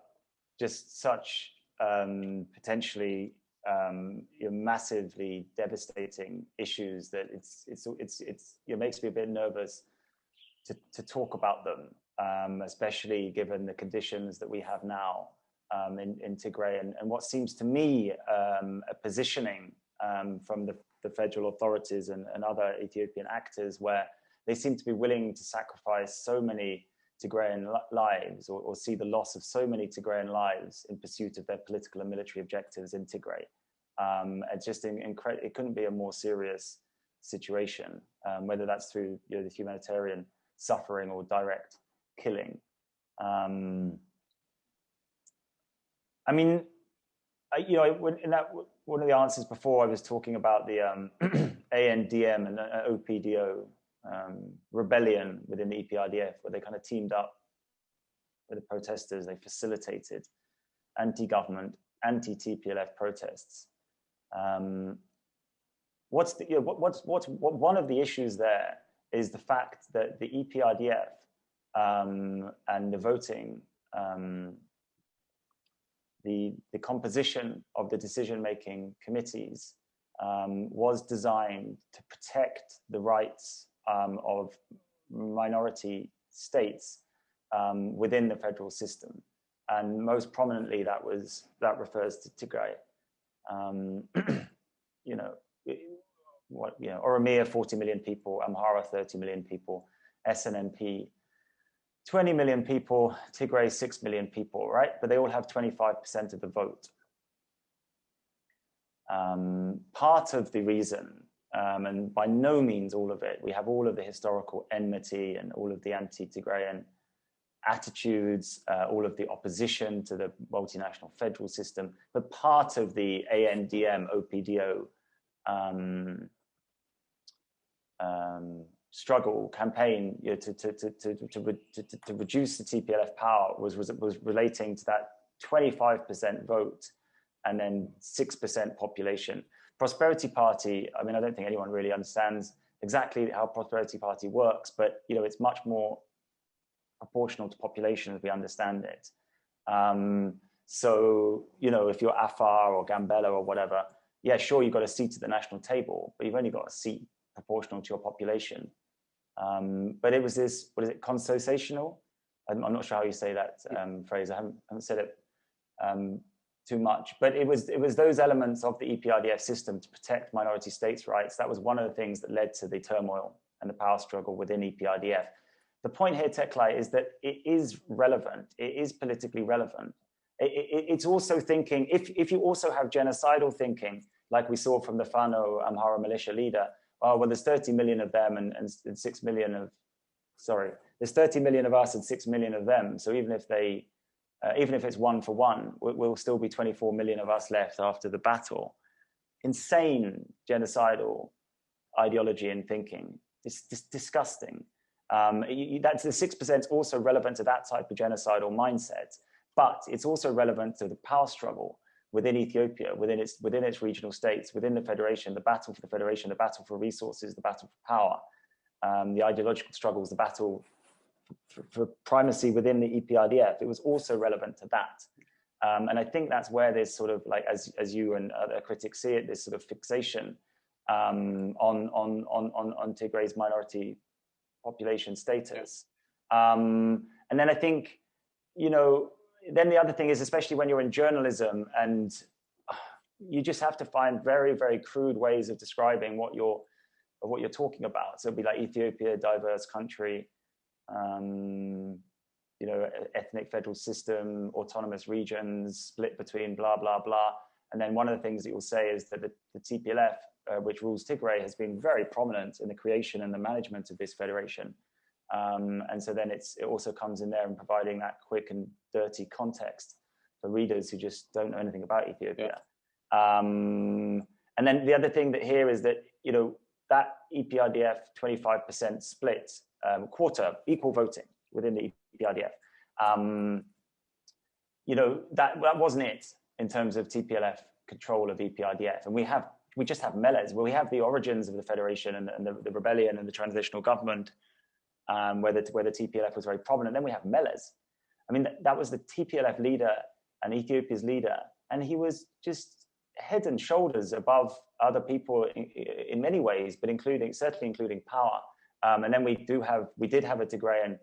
just such potentially massively devastating issues that it makes me a bit nervous to talk about them, especially given the conditions that we have now in Tigray, and what seems to me a positioning from the federal authorities and other Ethiopian actors, where they seem to be willing to sacrifice so many Tigrayan lives, or see the loss of so many Tigrayan lives in pursuit of their political and military objectives in Tigray. It's just it couldn't be a more serious situation, whether that's through the humanitarian suffering or direct killing. I mean, one of the answers before, I was talking about the ANDM and OPDO rebellion within the EPRDF, where they kind of teamed up with the protesters. They facilitated anti-government, anti-TPLF protests. One of the issues there is the fact that the EPRDF and the voting, the composition of the decision-making committees was designed to protect the rights of minority states within the federal system, and most prominently that refers to Tigray. Oromia, 40 million people; Amhara, 30 million people; SNMP, 20 million people; Tigray, 6 million people, right? But they all have 25% of the vote. Part of the reason, and by no means all of it, we have all of the historical enmity and all of the anti-Tigrayan attitudes, all of the opposition to the multinational federal system, but part of the ANDM, OPDO struggle campaign to reduce the TPLF power was relating to that 25% vote and then 6% population. Prosperity Party, I mean, I don't think anyone really understands exactly how Prosperity Party works, but it's much more proportional to population as we understand it. So, if you're Afar or Gambella or whatever, yeah, sure, you've got a seat at the national table, but you've only got a seat proportional to your population. But it was this, what is it, consociational? I'm not sure how you say that phrase. I haven't said it too much, but it was those elements of the EPRDF system to protect minority states' rights. That was one of the things that led to the turmoil and the power struggle within EPRDF. The point here, Teklay, is that it is relevant. It is politically relevant. It's also thinking, if you also have genocidal thinking, like we saw from the Fano Amhara militia leader, oh, well, there's 30 million of them and 6 million of, there's 30 million of us and 6 million of them. So even if it's 1 for 1, we'll still be 24 million of us left after the battle. Insane genocidal ideology and thinking. It's disgusting. That's the 6% is also relevant to that type of genocidal mindset, but it's also relevant to the power struggle within Ethiopia, within its regional states, within the federation, the battle for the federation, the battle for resources, the battle for power, the ideological struggles, the battle for primacy within the EPRDF. It was also relevant to that. And I think that's where there's sort of like, as you and other critics see it, this sort of fixation on Tigray's minority population status. And then I think, then the other thing is, especially when you're in journalism, and you just have to find very, very crude ways of describing what you're talking about. So it'd be like Ethiopia, diverse country, ethnic federal system, autonomous regions, split between blah, blah, blah. And then one of the things that you'll say is that the TPLF, which rules Tigray, has been very prominent in the creation and the management of this federation. And so then it also comes in there and providing that quick and dirty context for readers who just don't know anything about Ethiopia. Yeah. And then the other thing that here is that, that EPRDF 25% split, quarter, equal voting within the EPRDF, that wasn't it in terms of TPLF control of EPRDF. And we just have meles, where we have the origins of the federation and the rebellion and the transitional government, where the TPLF was very prominent. Then we have meles. I mean, that was the TPLF leader and Ethiopia's leader, and he was just head and shoulders above other people in many ways, but certainly including power. And then we did have a Tigrayan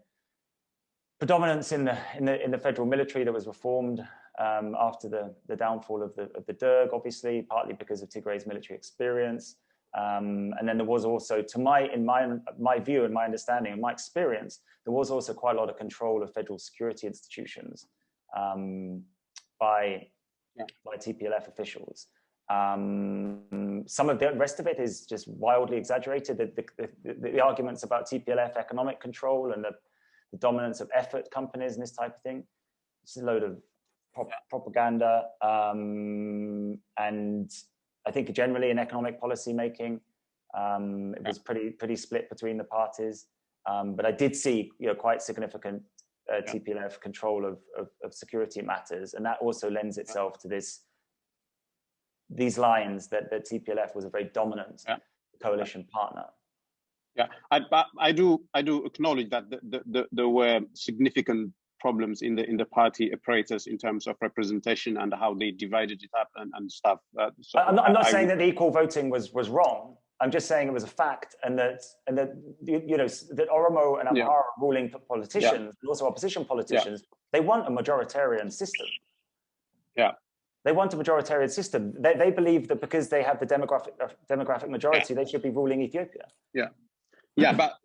predominance in the federal military that was reformed after the downfall of the Derg, obviously, partly because of Tigray's military experience. And then there was also, in my view and my understanding and my experience, there was also quite a lot of control of federal security institutions by TPLF officials. Some of the rest of it is just wildly exaggerated. The arguments about TPLF economic control and the dominance of effort companies and this type of thing, it's a load of propaganda. And I think generally in economic policy making, it was pretty split between the parties. But I did see quite significant TPLF control of security matters, and that also lends itself to these lines that TPLF was a very dominant coalition partner. Yeah, I do acknowledge that there were significant problems in the party apparatus in terms of representation and how they divided it up and stuff. So I'm not saying that the equal voting was wrong. I'm just saying it was a fact, and that that Oromo and Amhara ruling politicians, and also opposition politicians, they want a majoritarian system. Yeah. They want a majoritarian system. They believe that because they have the demographic majority, they should be ruling Ethiopia. Yeah. Yeah, but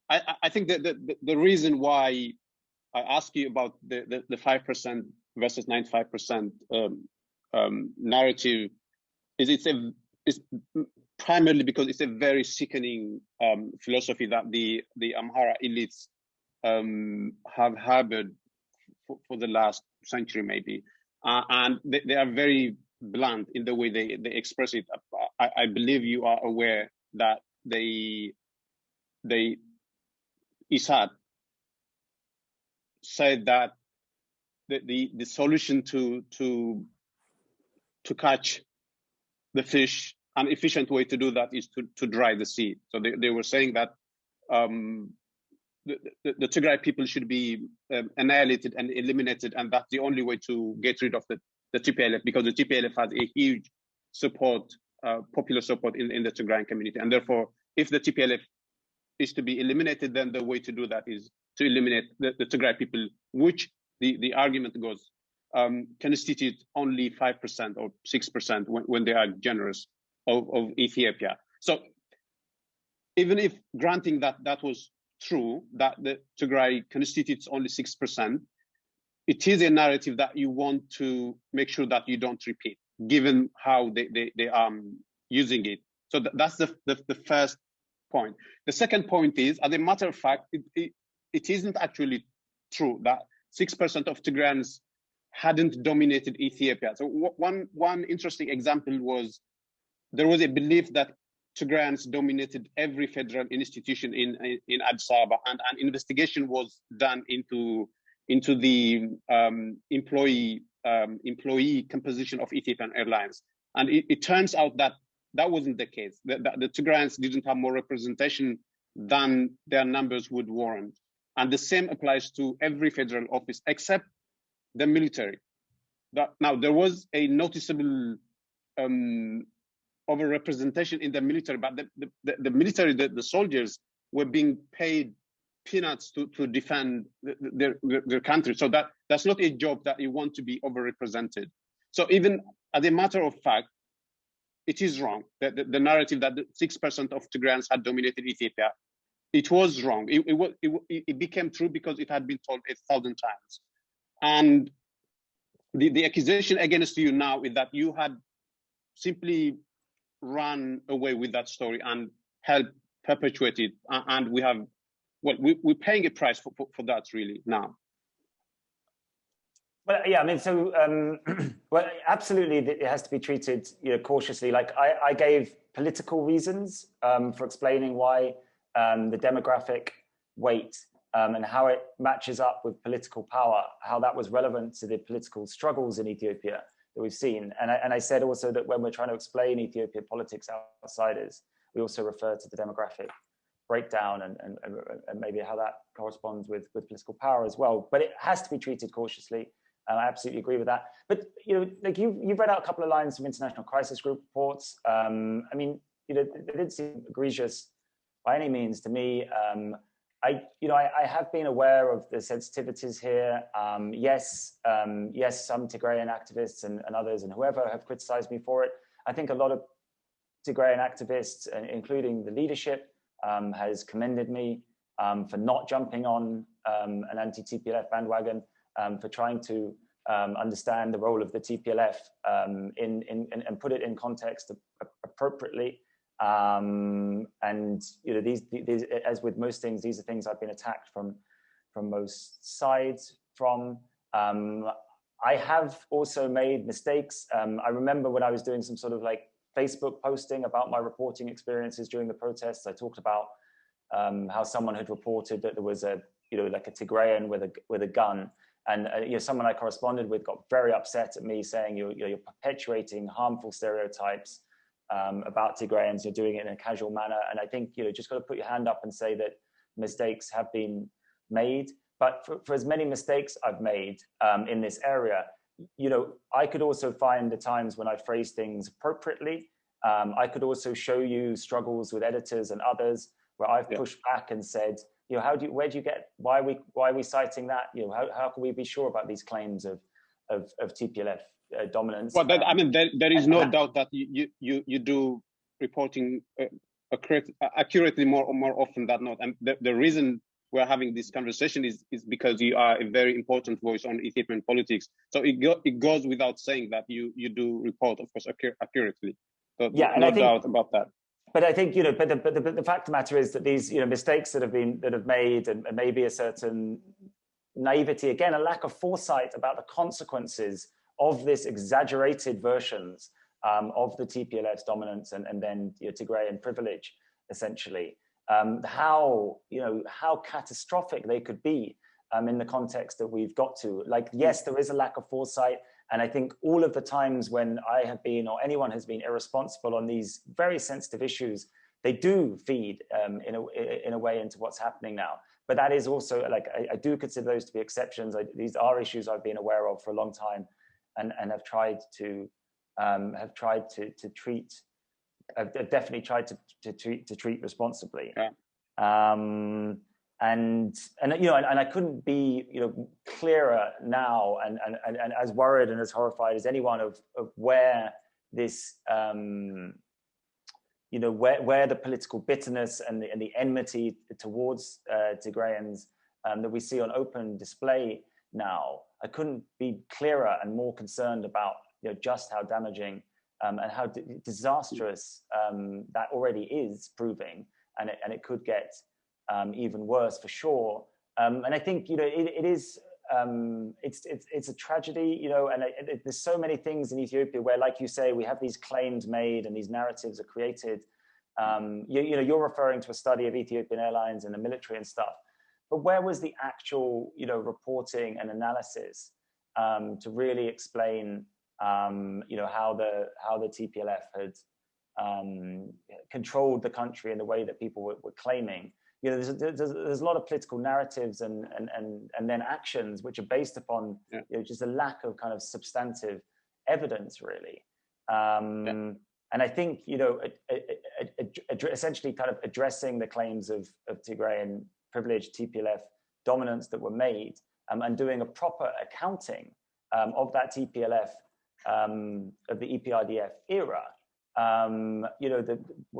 I think that the reason why I ask you about the 5% versus 95% narrative is it's primarily because it's a very sickening philosophy that the Amhara elites have harbored for the last century, maybe, and they are very blunt in the way they express it. I believe you are aware that Isad said that the solution to catch the fish, an efficient way to do that is to dry the sea. So they were saying that the Tigray people should be annihilated and eliminated, and that's the only way to get rid of the TPLF, because the TPLF has a huge support, popular support in the Tigrayan community, and therefore, if the TPLF is to be eliminated, then the way to do that is to eliminate the Tigray people, which the argument goes constitute only 5% or 6% when they are generous of Ethiopia. So even if granting that was true, that the Tigray constitutes only 6%, it is a narrative that you want to make sure that you don't repeat, given how they are using it. So that's the first point. The second point is, as a matter of fact, it isn't actually true that 6% of Tigrayans hadn't dominated Ethiopia. So one interesting example was, there was a belief that Tigrayans dominated every federal institution in Addis Ababa, and an investigation was done into the employee composition of Ethiopian Airlines, and it turns out that that wasn't the case. The Tigrayans didn't have more representation than their numbers would warrant, and the same applies to every federal office except the military. Now there was a noticeable overrepresentation in the military, but the military, the soldiers were being paid peanuts to defend their country. So that's not a job that you want to be overrepresented. So even as a matter of fact, it is wrong. The narrative that 6% of Tigrayans had dominated Ethiopia, it was wrong. It became true because it had been told 1,000 times. And the accusation against you now is that you had simply run away with that story and helped perpetuate it. And we have, well, we're paying a price for that really now. Well, yeah, I mean, so, well, absolutely, it has to be treated, cautiously. Like I gave political reasons for explaining why the demographic weight and how it matches up with political power, how that was relevant to the political struggles in Ethiopia that we've seen. And I said also that when we're trying to explain Ethiopian politics outsiders, we also refer to the demographic breakdown and maybe how that corresponds with political power as well. But it has to be treated cautiously. I absolutely agree with that. But like you've read out a couple of lines from international crisis group reports. I mean, they didn't seem egregious by any means to me. I have been aware of the sensitivities here. Yes, some Tigrayan activists and others and whoever have criticized me for it. I think a lot of Tigrayan activists, including the leadership, has commended me for not jumping on an anti-TPLF bandwagon, for trying to understand the role of the TPLF and put it in context appropriately. And these, as with most things, these are things I've been attacked from most sides from. I have also made mistakes. I remember when I was doing some sort of like Facebook posting about my reporting experiences during the protests, I talked about how someone had reported that there was like a Tigrayan with a gun. And someone I corresponded with got very upset at me, saying you're perpetuating harmful stereotypes about Tigrayans. You're doing it in a casual manner. And I think just got to put your hand up and say that mistakes have been made. But for as many mistakes I've made in this area, I could also find the times when I phrase things appropriately. I could also show you struggles with editors and others where I've pushed back and said, where do you get, why are we citing that? How can we be sure about these claims of TPLF dominance? Well, there is no doubt that you do reporting accurately more often than not. And the reason we're having this conversation is because you are a very important voice on Ethiopian politics. So it goes without saying that you do report, of course, accurately. So yeah, and no doubt about that. But I think but the fact of the matter is that these mistakes that have made and maybe a certain naivety, again, a lack of foresight about the consequences of this exaggerated versions of the TPLF's dominance and then Tigrayan privilege, essentially. How catastrophic they could be in the context that we've got to. Like, yes, there is a lack of foresight. And I think all of the times when I have been or anyone has been irresponsible on these very sensitive issues, they do feed in a way into what's happening now. But that is also, like, I do consider those to be exceptions. These are issues I've been aware of for a long time and have tried to treat. I've definitely tried to treat responsibly. Yeah. And I couldn't be clearer now and as worried and as horrified as anyone of where this where the political bitterness and the enmity towards Tigrayans that we see on open display now. I couldn't be clearer and more concerned about just how damaging and how disastrous that already is proving, and it could get even worse for sure. And I think it is it's a tragedy, and there's so many things in Ethiopia where, like you say, we have these claims made and these narratives are created, You're referring to a study of Ethiopian Airlines and the military and stuff, but where was the actual, reporting and analysis to really explain, how the TPLF had controlled the country in the way that people were claiming? There's a lot of political narratives and then actions which are based upon just a lack of kind of substantive evidence, really. And I think, essentially kind of addressing the claims of Tigrayan privileged TPLF dominance that were made, and doing a proper accounting of that TPLF, of the EPRDF era.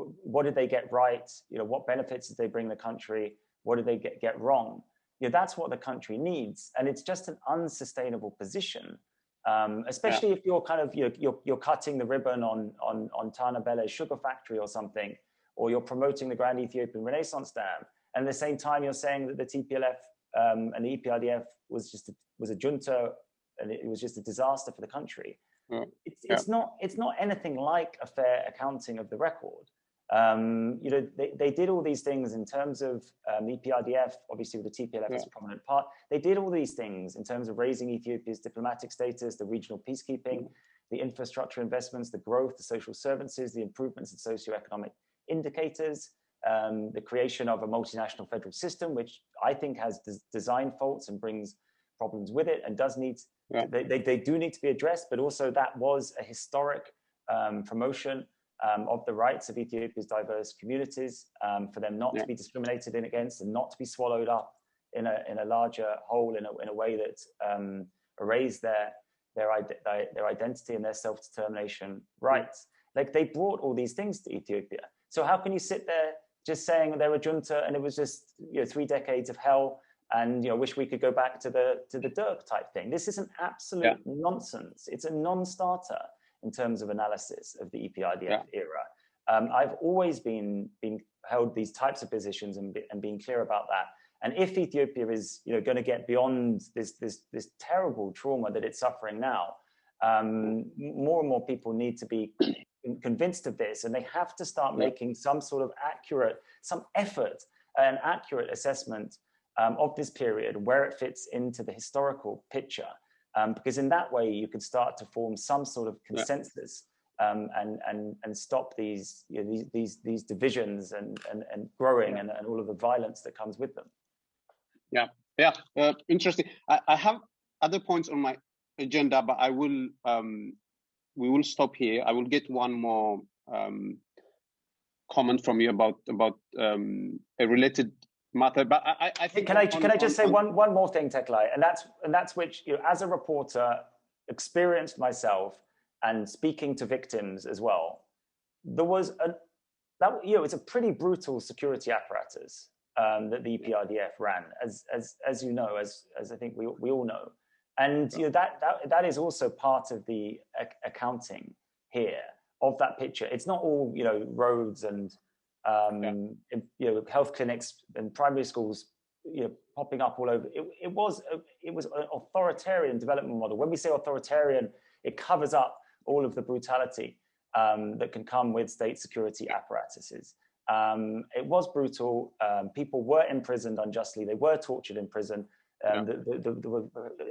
What did they get right? What benefits did they bring the country? What did they get wrong? That's what the country needs, and it's just an unsustainable position. Especially if you're kind of you're cutting the ribbon on Tana Belle's sugar factory or something, or you're promoting the Grand Ethiopian Renaissance Dam, and at the same time you're saying that the TPLF and the EPRDF was a junta and it was just a disaster for the country. It's not anything like a fair accounting of the record. They did all these things in terms of EPRDF, obviously with the TPLF as a prominent part. They did all these things in terms of raising Ethiopia's diplomatic status, the regional peacekeeping, the infrastructure investments, the growth, the social services, the improvements in socioeconomic indicators, the creation of a multinational federal system, which I think has design faults and brings problems with it and does need, they do need to be addressed, but also that was a historic promotion of the rights of Ethiopia's diverse communities, for them not to be discriminated against and not to be swallowed up in a larger whole in a way that erased their identity and their self-determination rights. Like, they brought all these things to Ethiopia. So how can you sit there just saying they're a junta and it was just 3 decades of hell and wish we could go back to the Dirk type thing? This is an absolute nonsense. It's a non-starter in terms of analysis of the EPRDF era. I've always been held these types of positions and being clear about that. And if Ethiopia is going to get beyond this terrible trauma that it's suffering now, more and more people need to be convinced of this, and they have to start making some sort of effort, an accurate assessment of this period, where it fits into the historical picture. Because in that way, you could start to form some sort of consensus and stop these divisions and growing and all of the violence that comes with them. Interesting. I have other points on my agenda, but I will we will stop here. I will get one more comment from you about a related matter, but I think can I just say one more thing, Teklay, and that's which as a reporter, experienced myself and speaking to victims as well, there was it's a pretty brutal security apparatus that the EPRDF ran, as you know, as I think we all know, and that is also part of the accounting here of that picture. It's not all roads and health clinics and primary schools popping up all over. It was an authoritarian development model. When we say authoritarian, it covers up all of the brutality that can come with state security apparatuses. It was brutal. People were imprisoned unjustly. They were tortured in prison.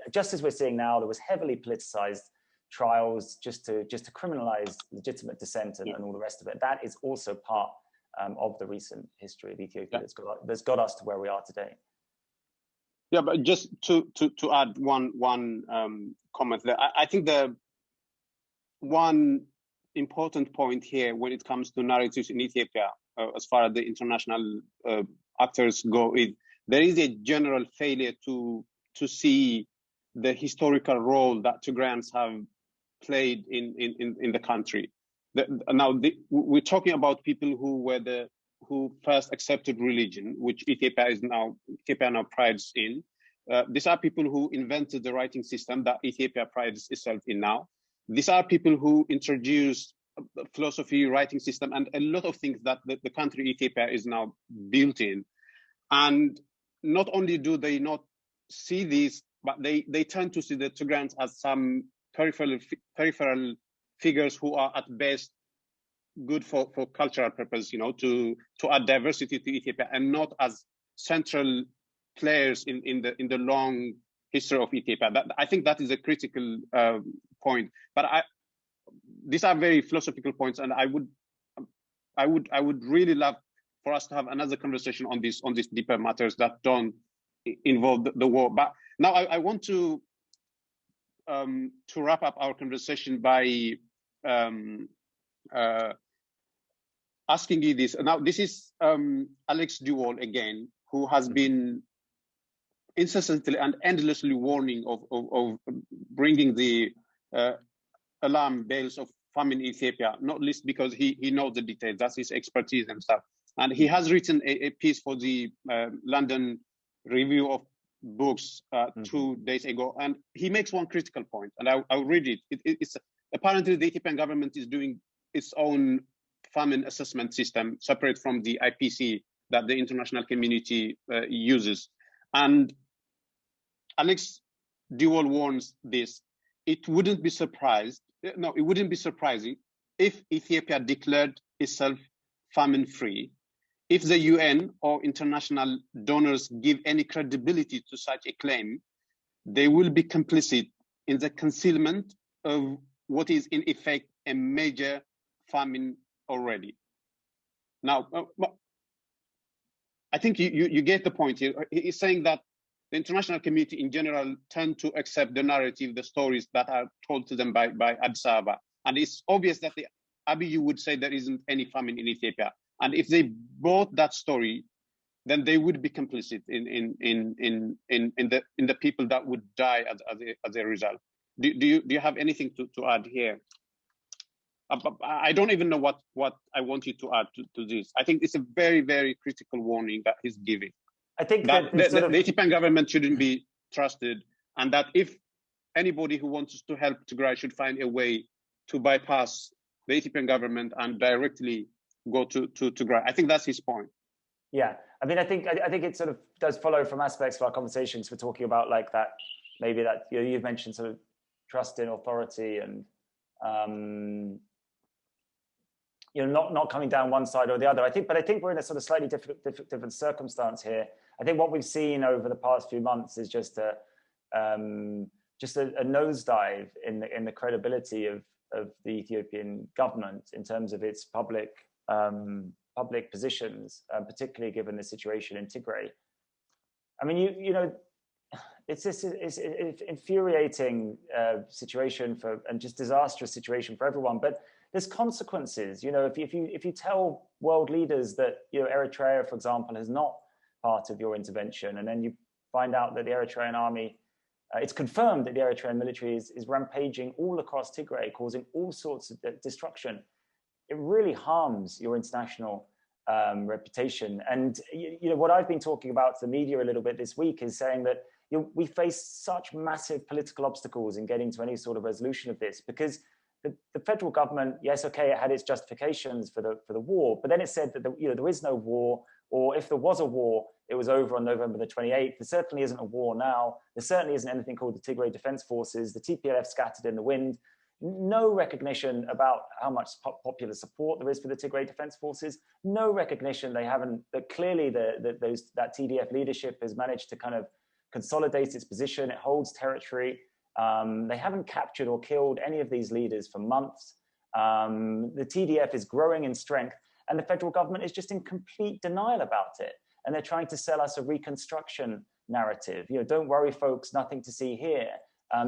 Just as we're seeing now, there was heavily politicized trials just to criminalize legitimate dissent and all the rest of it. That is also part of the recent history of Ethiopia that's got us to where we are today. Yeah, but just to add one comment there, I think the one important point here when it comes to narratives in Ethiopia, as far as the international actors go, is there is a general failure to see the historical role that Tigrayans have played in the country. We're talking about people who first accepted religion, which Ethiopia now prides in. These are people who invented the writing system that Ethiopia prides itself in now. These are people who introduced philosophy, writing system, and a lot of things that the country Ethiopia is now built in. And not only do they not see these, but they tend to see the Tigrayans as some peripheral figures who are at best good for cultural purpose, to add diversity to Ethiopia and not as central players in the long history of Ethiopia. I think that is a critical point. But these are very philosophical points, and I would really love for us to have another conversation on these deeper matters that don't involve the war. But now I want to wrap up our conversation by asking you this. Now, this is Alex Duwall again, who has been incessantly and endlessly warning of bringing the alarm bells of famine in Ethiopia, not least because he knows the details. That's his expertise and stuff. And he has written a piece for the London Review of Books 2 days ago, and he makes one critical point, and I'll read it. It's apparently the Ethiopian government is doing its own famine assessment system separate from the IPC that the international community uses. And Alex Duwall warns this: it wouldn't be surprising if Ethiopia declared itself famine-free. If the UN or international donors give any credibility to such a claim, they will be complicit in the concealment of what is in effect a major famine already. Now, I think you get the point here. He's saying that the international community in general tend to accept the narrative, the stories that are told to them by Addis Ababa. And it's obvious that the Abiy would say there isn't any famine in Ethiopia. And if they bought that story, then they would be complicit in the people that would die as a result. Do you have anything to add here? I don't even know what I want you to add to this. I think it's a very, very critical warning that he's giving. I think that the Ethiopian government shouldn't be trusted, and that if anybody who wants to help Tigray should find a way to bypass the Ethiopian government and directly go to Tigray. I think that's his point. Yeah, I mean, I think it sort of does follow from aspects of our conversations. We're talking about like that, maybe that you've mentioned sort of trust in authority and not coming down one side or the other. I think we're in a sort of slightly different circumstance here. I think what we've seen over the past few months is just a nosedive in the credibility of the Ethiopian government in terms of its public positions, particularly given the situation in Tigray. I mean, it's an infuriating situation and just disastrous situation for everyone. But there's consequences. If you tell world leaders that Eritrea, for example, is not part of your intervention, and then you find out that the Eritrean army, it's confirmed that the Eritrean military is rampaging all across Tigray, causing all sorts of destruction. It really harms your international reputation. And what I've been talking about to the media a little bit this week is saying that we face such massive political obstacles in getting to any sort of resolution of this, because the federal government, yes, okay, it had its justifications for the war, but then it said that there is no war, or if there was a war, it was over on November the 28th. There certainly isn't a war now. There certainly isn't anything called the Tigray Defense Forces. The TPLF scattered in the wind. No recognition about how much popular support there is for the Tigray Defense Forces. No recognition that clearly that TDF leadership has managed to kind of consolidate its position. It holds territory. They haven't captured or killed any of these leaders for months. The TDF is growing in strength, and the federal government is just in complete denial about it. And they're trying to sell us a reconstruction narrative. Don't worry, folks, nothing to see here.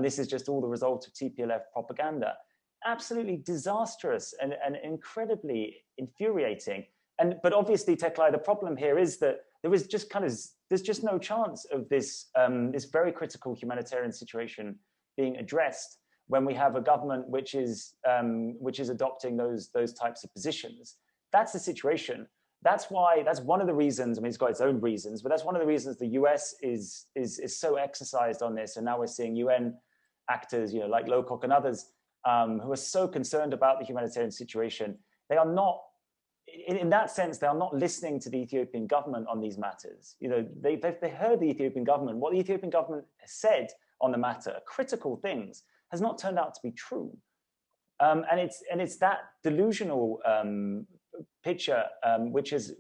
This is just all the result of TPLF propaganda. Absolutely disastrous and incredibly infuriating. But obviously, Teklay, the problem here is that there's just no chance of this very critical humanitarian situation being addressed when we have a government which is adopting those types of positions. That's the situation. That's one of the reasons. I mean, it's got its own reasons, but that's one of the reasons the US is so exercised on this. And now we're seeing UN actors, like Lowcock and others, who are so concerned about the humanitarian situation. They are not, in that sense, they are not listening to the Ethiopian government on these matters. They heard the Ethiopian government. What the Ethiopian government has said on the matter, critical things, has not turned out to be true. And it's that delusional picture which has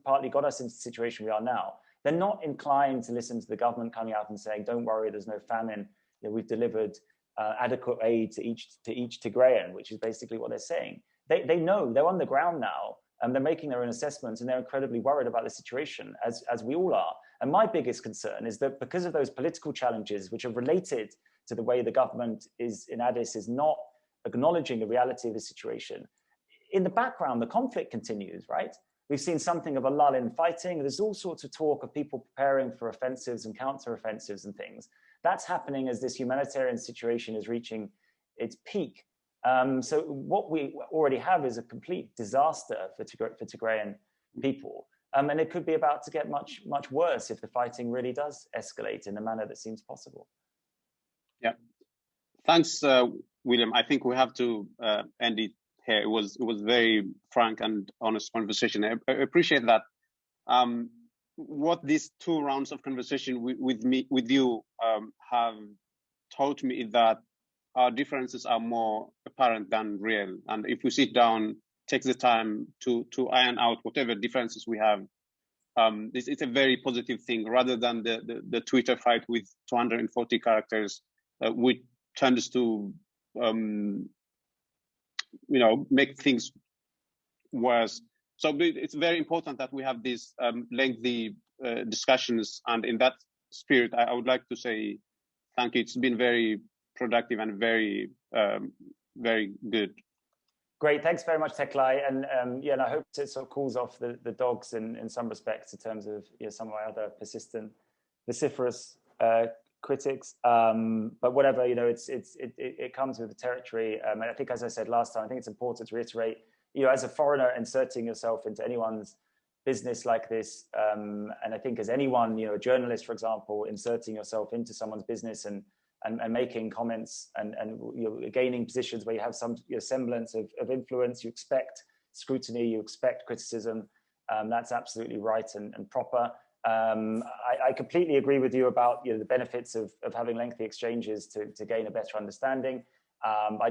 partly got us into the situation we are now. They're not inclined to listen to the government coming out and saying, "Don't worry, there's no famine. You know, we've delivered adequate aid to each Tigrayan," which is basically what they're saying. They know, they're on the ground now, and they're making their own assessments, and they're incredibly worried about the situation, as we all are. And my biggest concern is that because of those political challenges, which are related to the way the government in Addis is not acknowledging the reality of the situation, in the background, the conflict continues, right? We've seen something of a lull in fighting. There's all sorts of talk of people preparing for offensives and counter-offensives and things. That's happening as this humanitarian situation is reaching its peak. So what we already have is a complete disaster for Tigrayan people. And it could be about to get much, much worse if the fighting really does escalate in the manner that seems possible. Yeah. Thanks, William. I think we have to end it here. It was very frank and honest conversation. I appreciate that. What these 2 rounds of conversation with you have taught me is that our differences are more apparent than real. And if we sit down, take the time to iron out whatever differences we have, it's a very positive thing, rather than the Twitter fight with 240 characters, which tends to make things worse. So it's very important that we have these lengthy discussions, and in that spirit, I would like to say thank you. It's been very productive and very, very good. Great, thanks very much, Teklay. And and I hope it sort of cools off the dogs in some respects in terms of some of my other persistent, vociferous critics. But whatever, it comes with the territory. And I think, as I said last time, I think it's important to reiterate, as a foreigner inserting yourself into anyone's business like this, and I think as anyone, a journalist, for example, inserting yourself into someone's business and making comments and gaining positions where you have some semblance of influence, you expect scrutiny, you expect criticism. That's absolutely right and proper. I completely agree with you about the benefits of having lengthy exchanges to gain a better understanding. I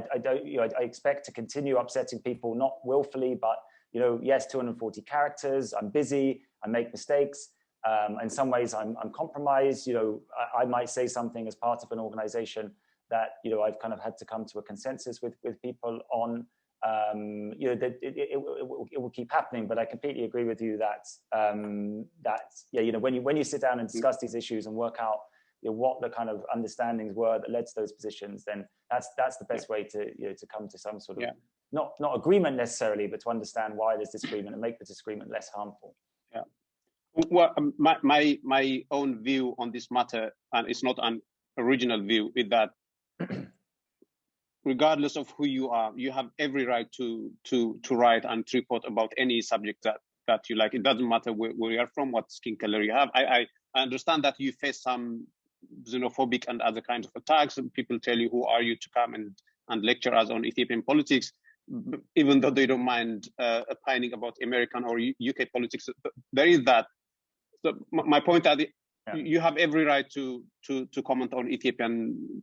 expect to continue upsetting people, not willfully, but yes, 240 characters. I'm busy. I make mistakes. In some ways, I'm compromised. I might say something as part of an organization that I've kind of had to come to a consensus with people on. That it will keep happening, but I completely agree with you that when you sit down and discuss these issues and work out what the kind of understandings were that led to those positions, then that's the best way to come to some sort of not agreement necessarily, but to understand why there's disagreement and make the disagreement less harmful. Yeah. Well, my own view on this matter, and it's not an original view, is that regardless of who you are, you have every right to write and to report about any subject that you like. It doesn't matter where you are from, what skin color you have. I understand that you face some xenophobic and other kinds of attacks, and people tell you, who are you to come and lecture us on Ethiopian politics, even though they don't mind opining about American or UK politics. There is that. So my point is, you have every right to comment on Ethiopian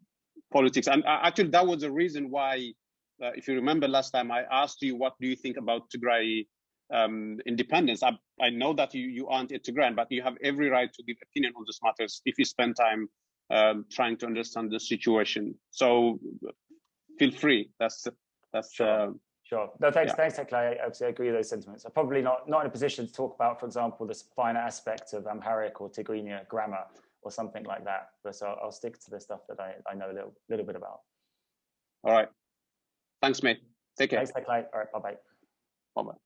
politics. And actually, that was the reason why, if you remember last time, I asked you, what do you think about Tigray independence? I know that you aren't a Tigrayan, but you have every right to give opinion on these matters if you spend time trying to understand the situation. So feel free. That's Sure. No, thanks, Teklay. I agree with those sentiments. I'm probably not in a position to talk about, for example, the finer aspects of Amharic or Tigrinya grammar or something like that. But so I'll stick to the stuff that I know a little bit about. All right. Thanks, mate. Take care. Thanks, Teklay. All right. Bye-bye. Bye-bye.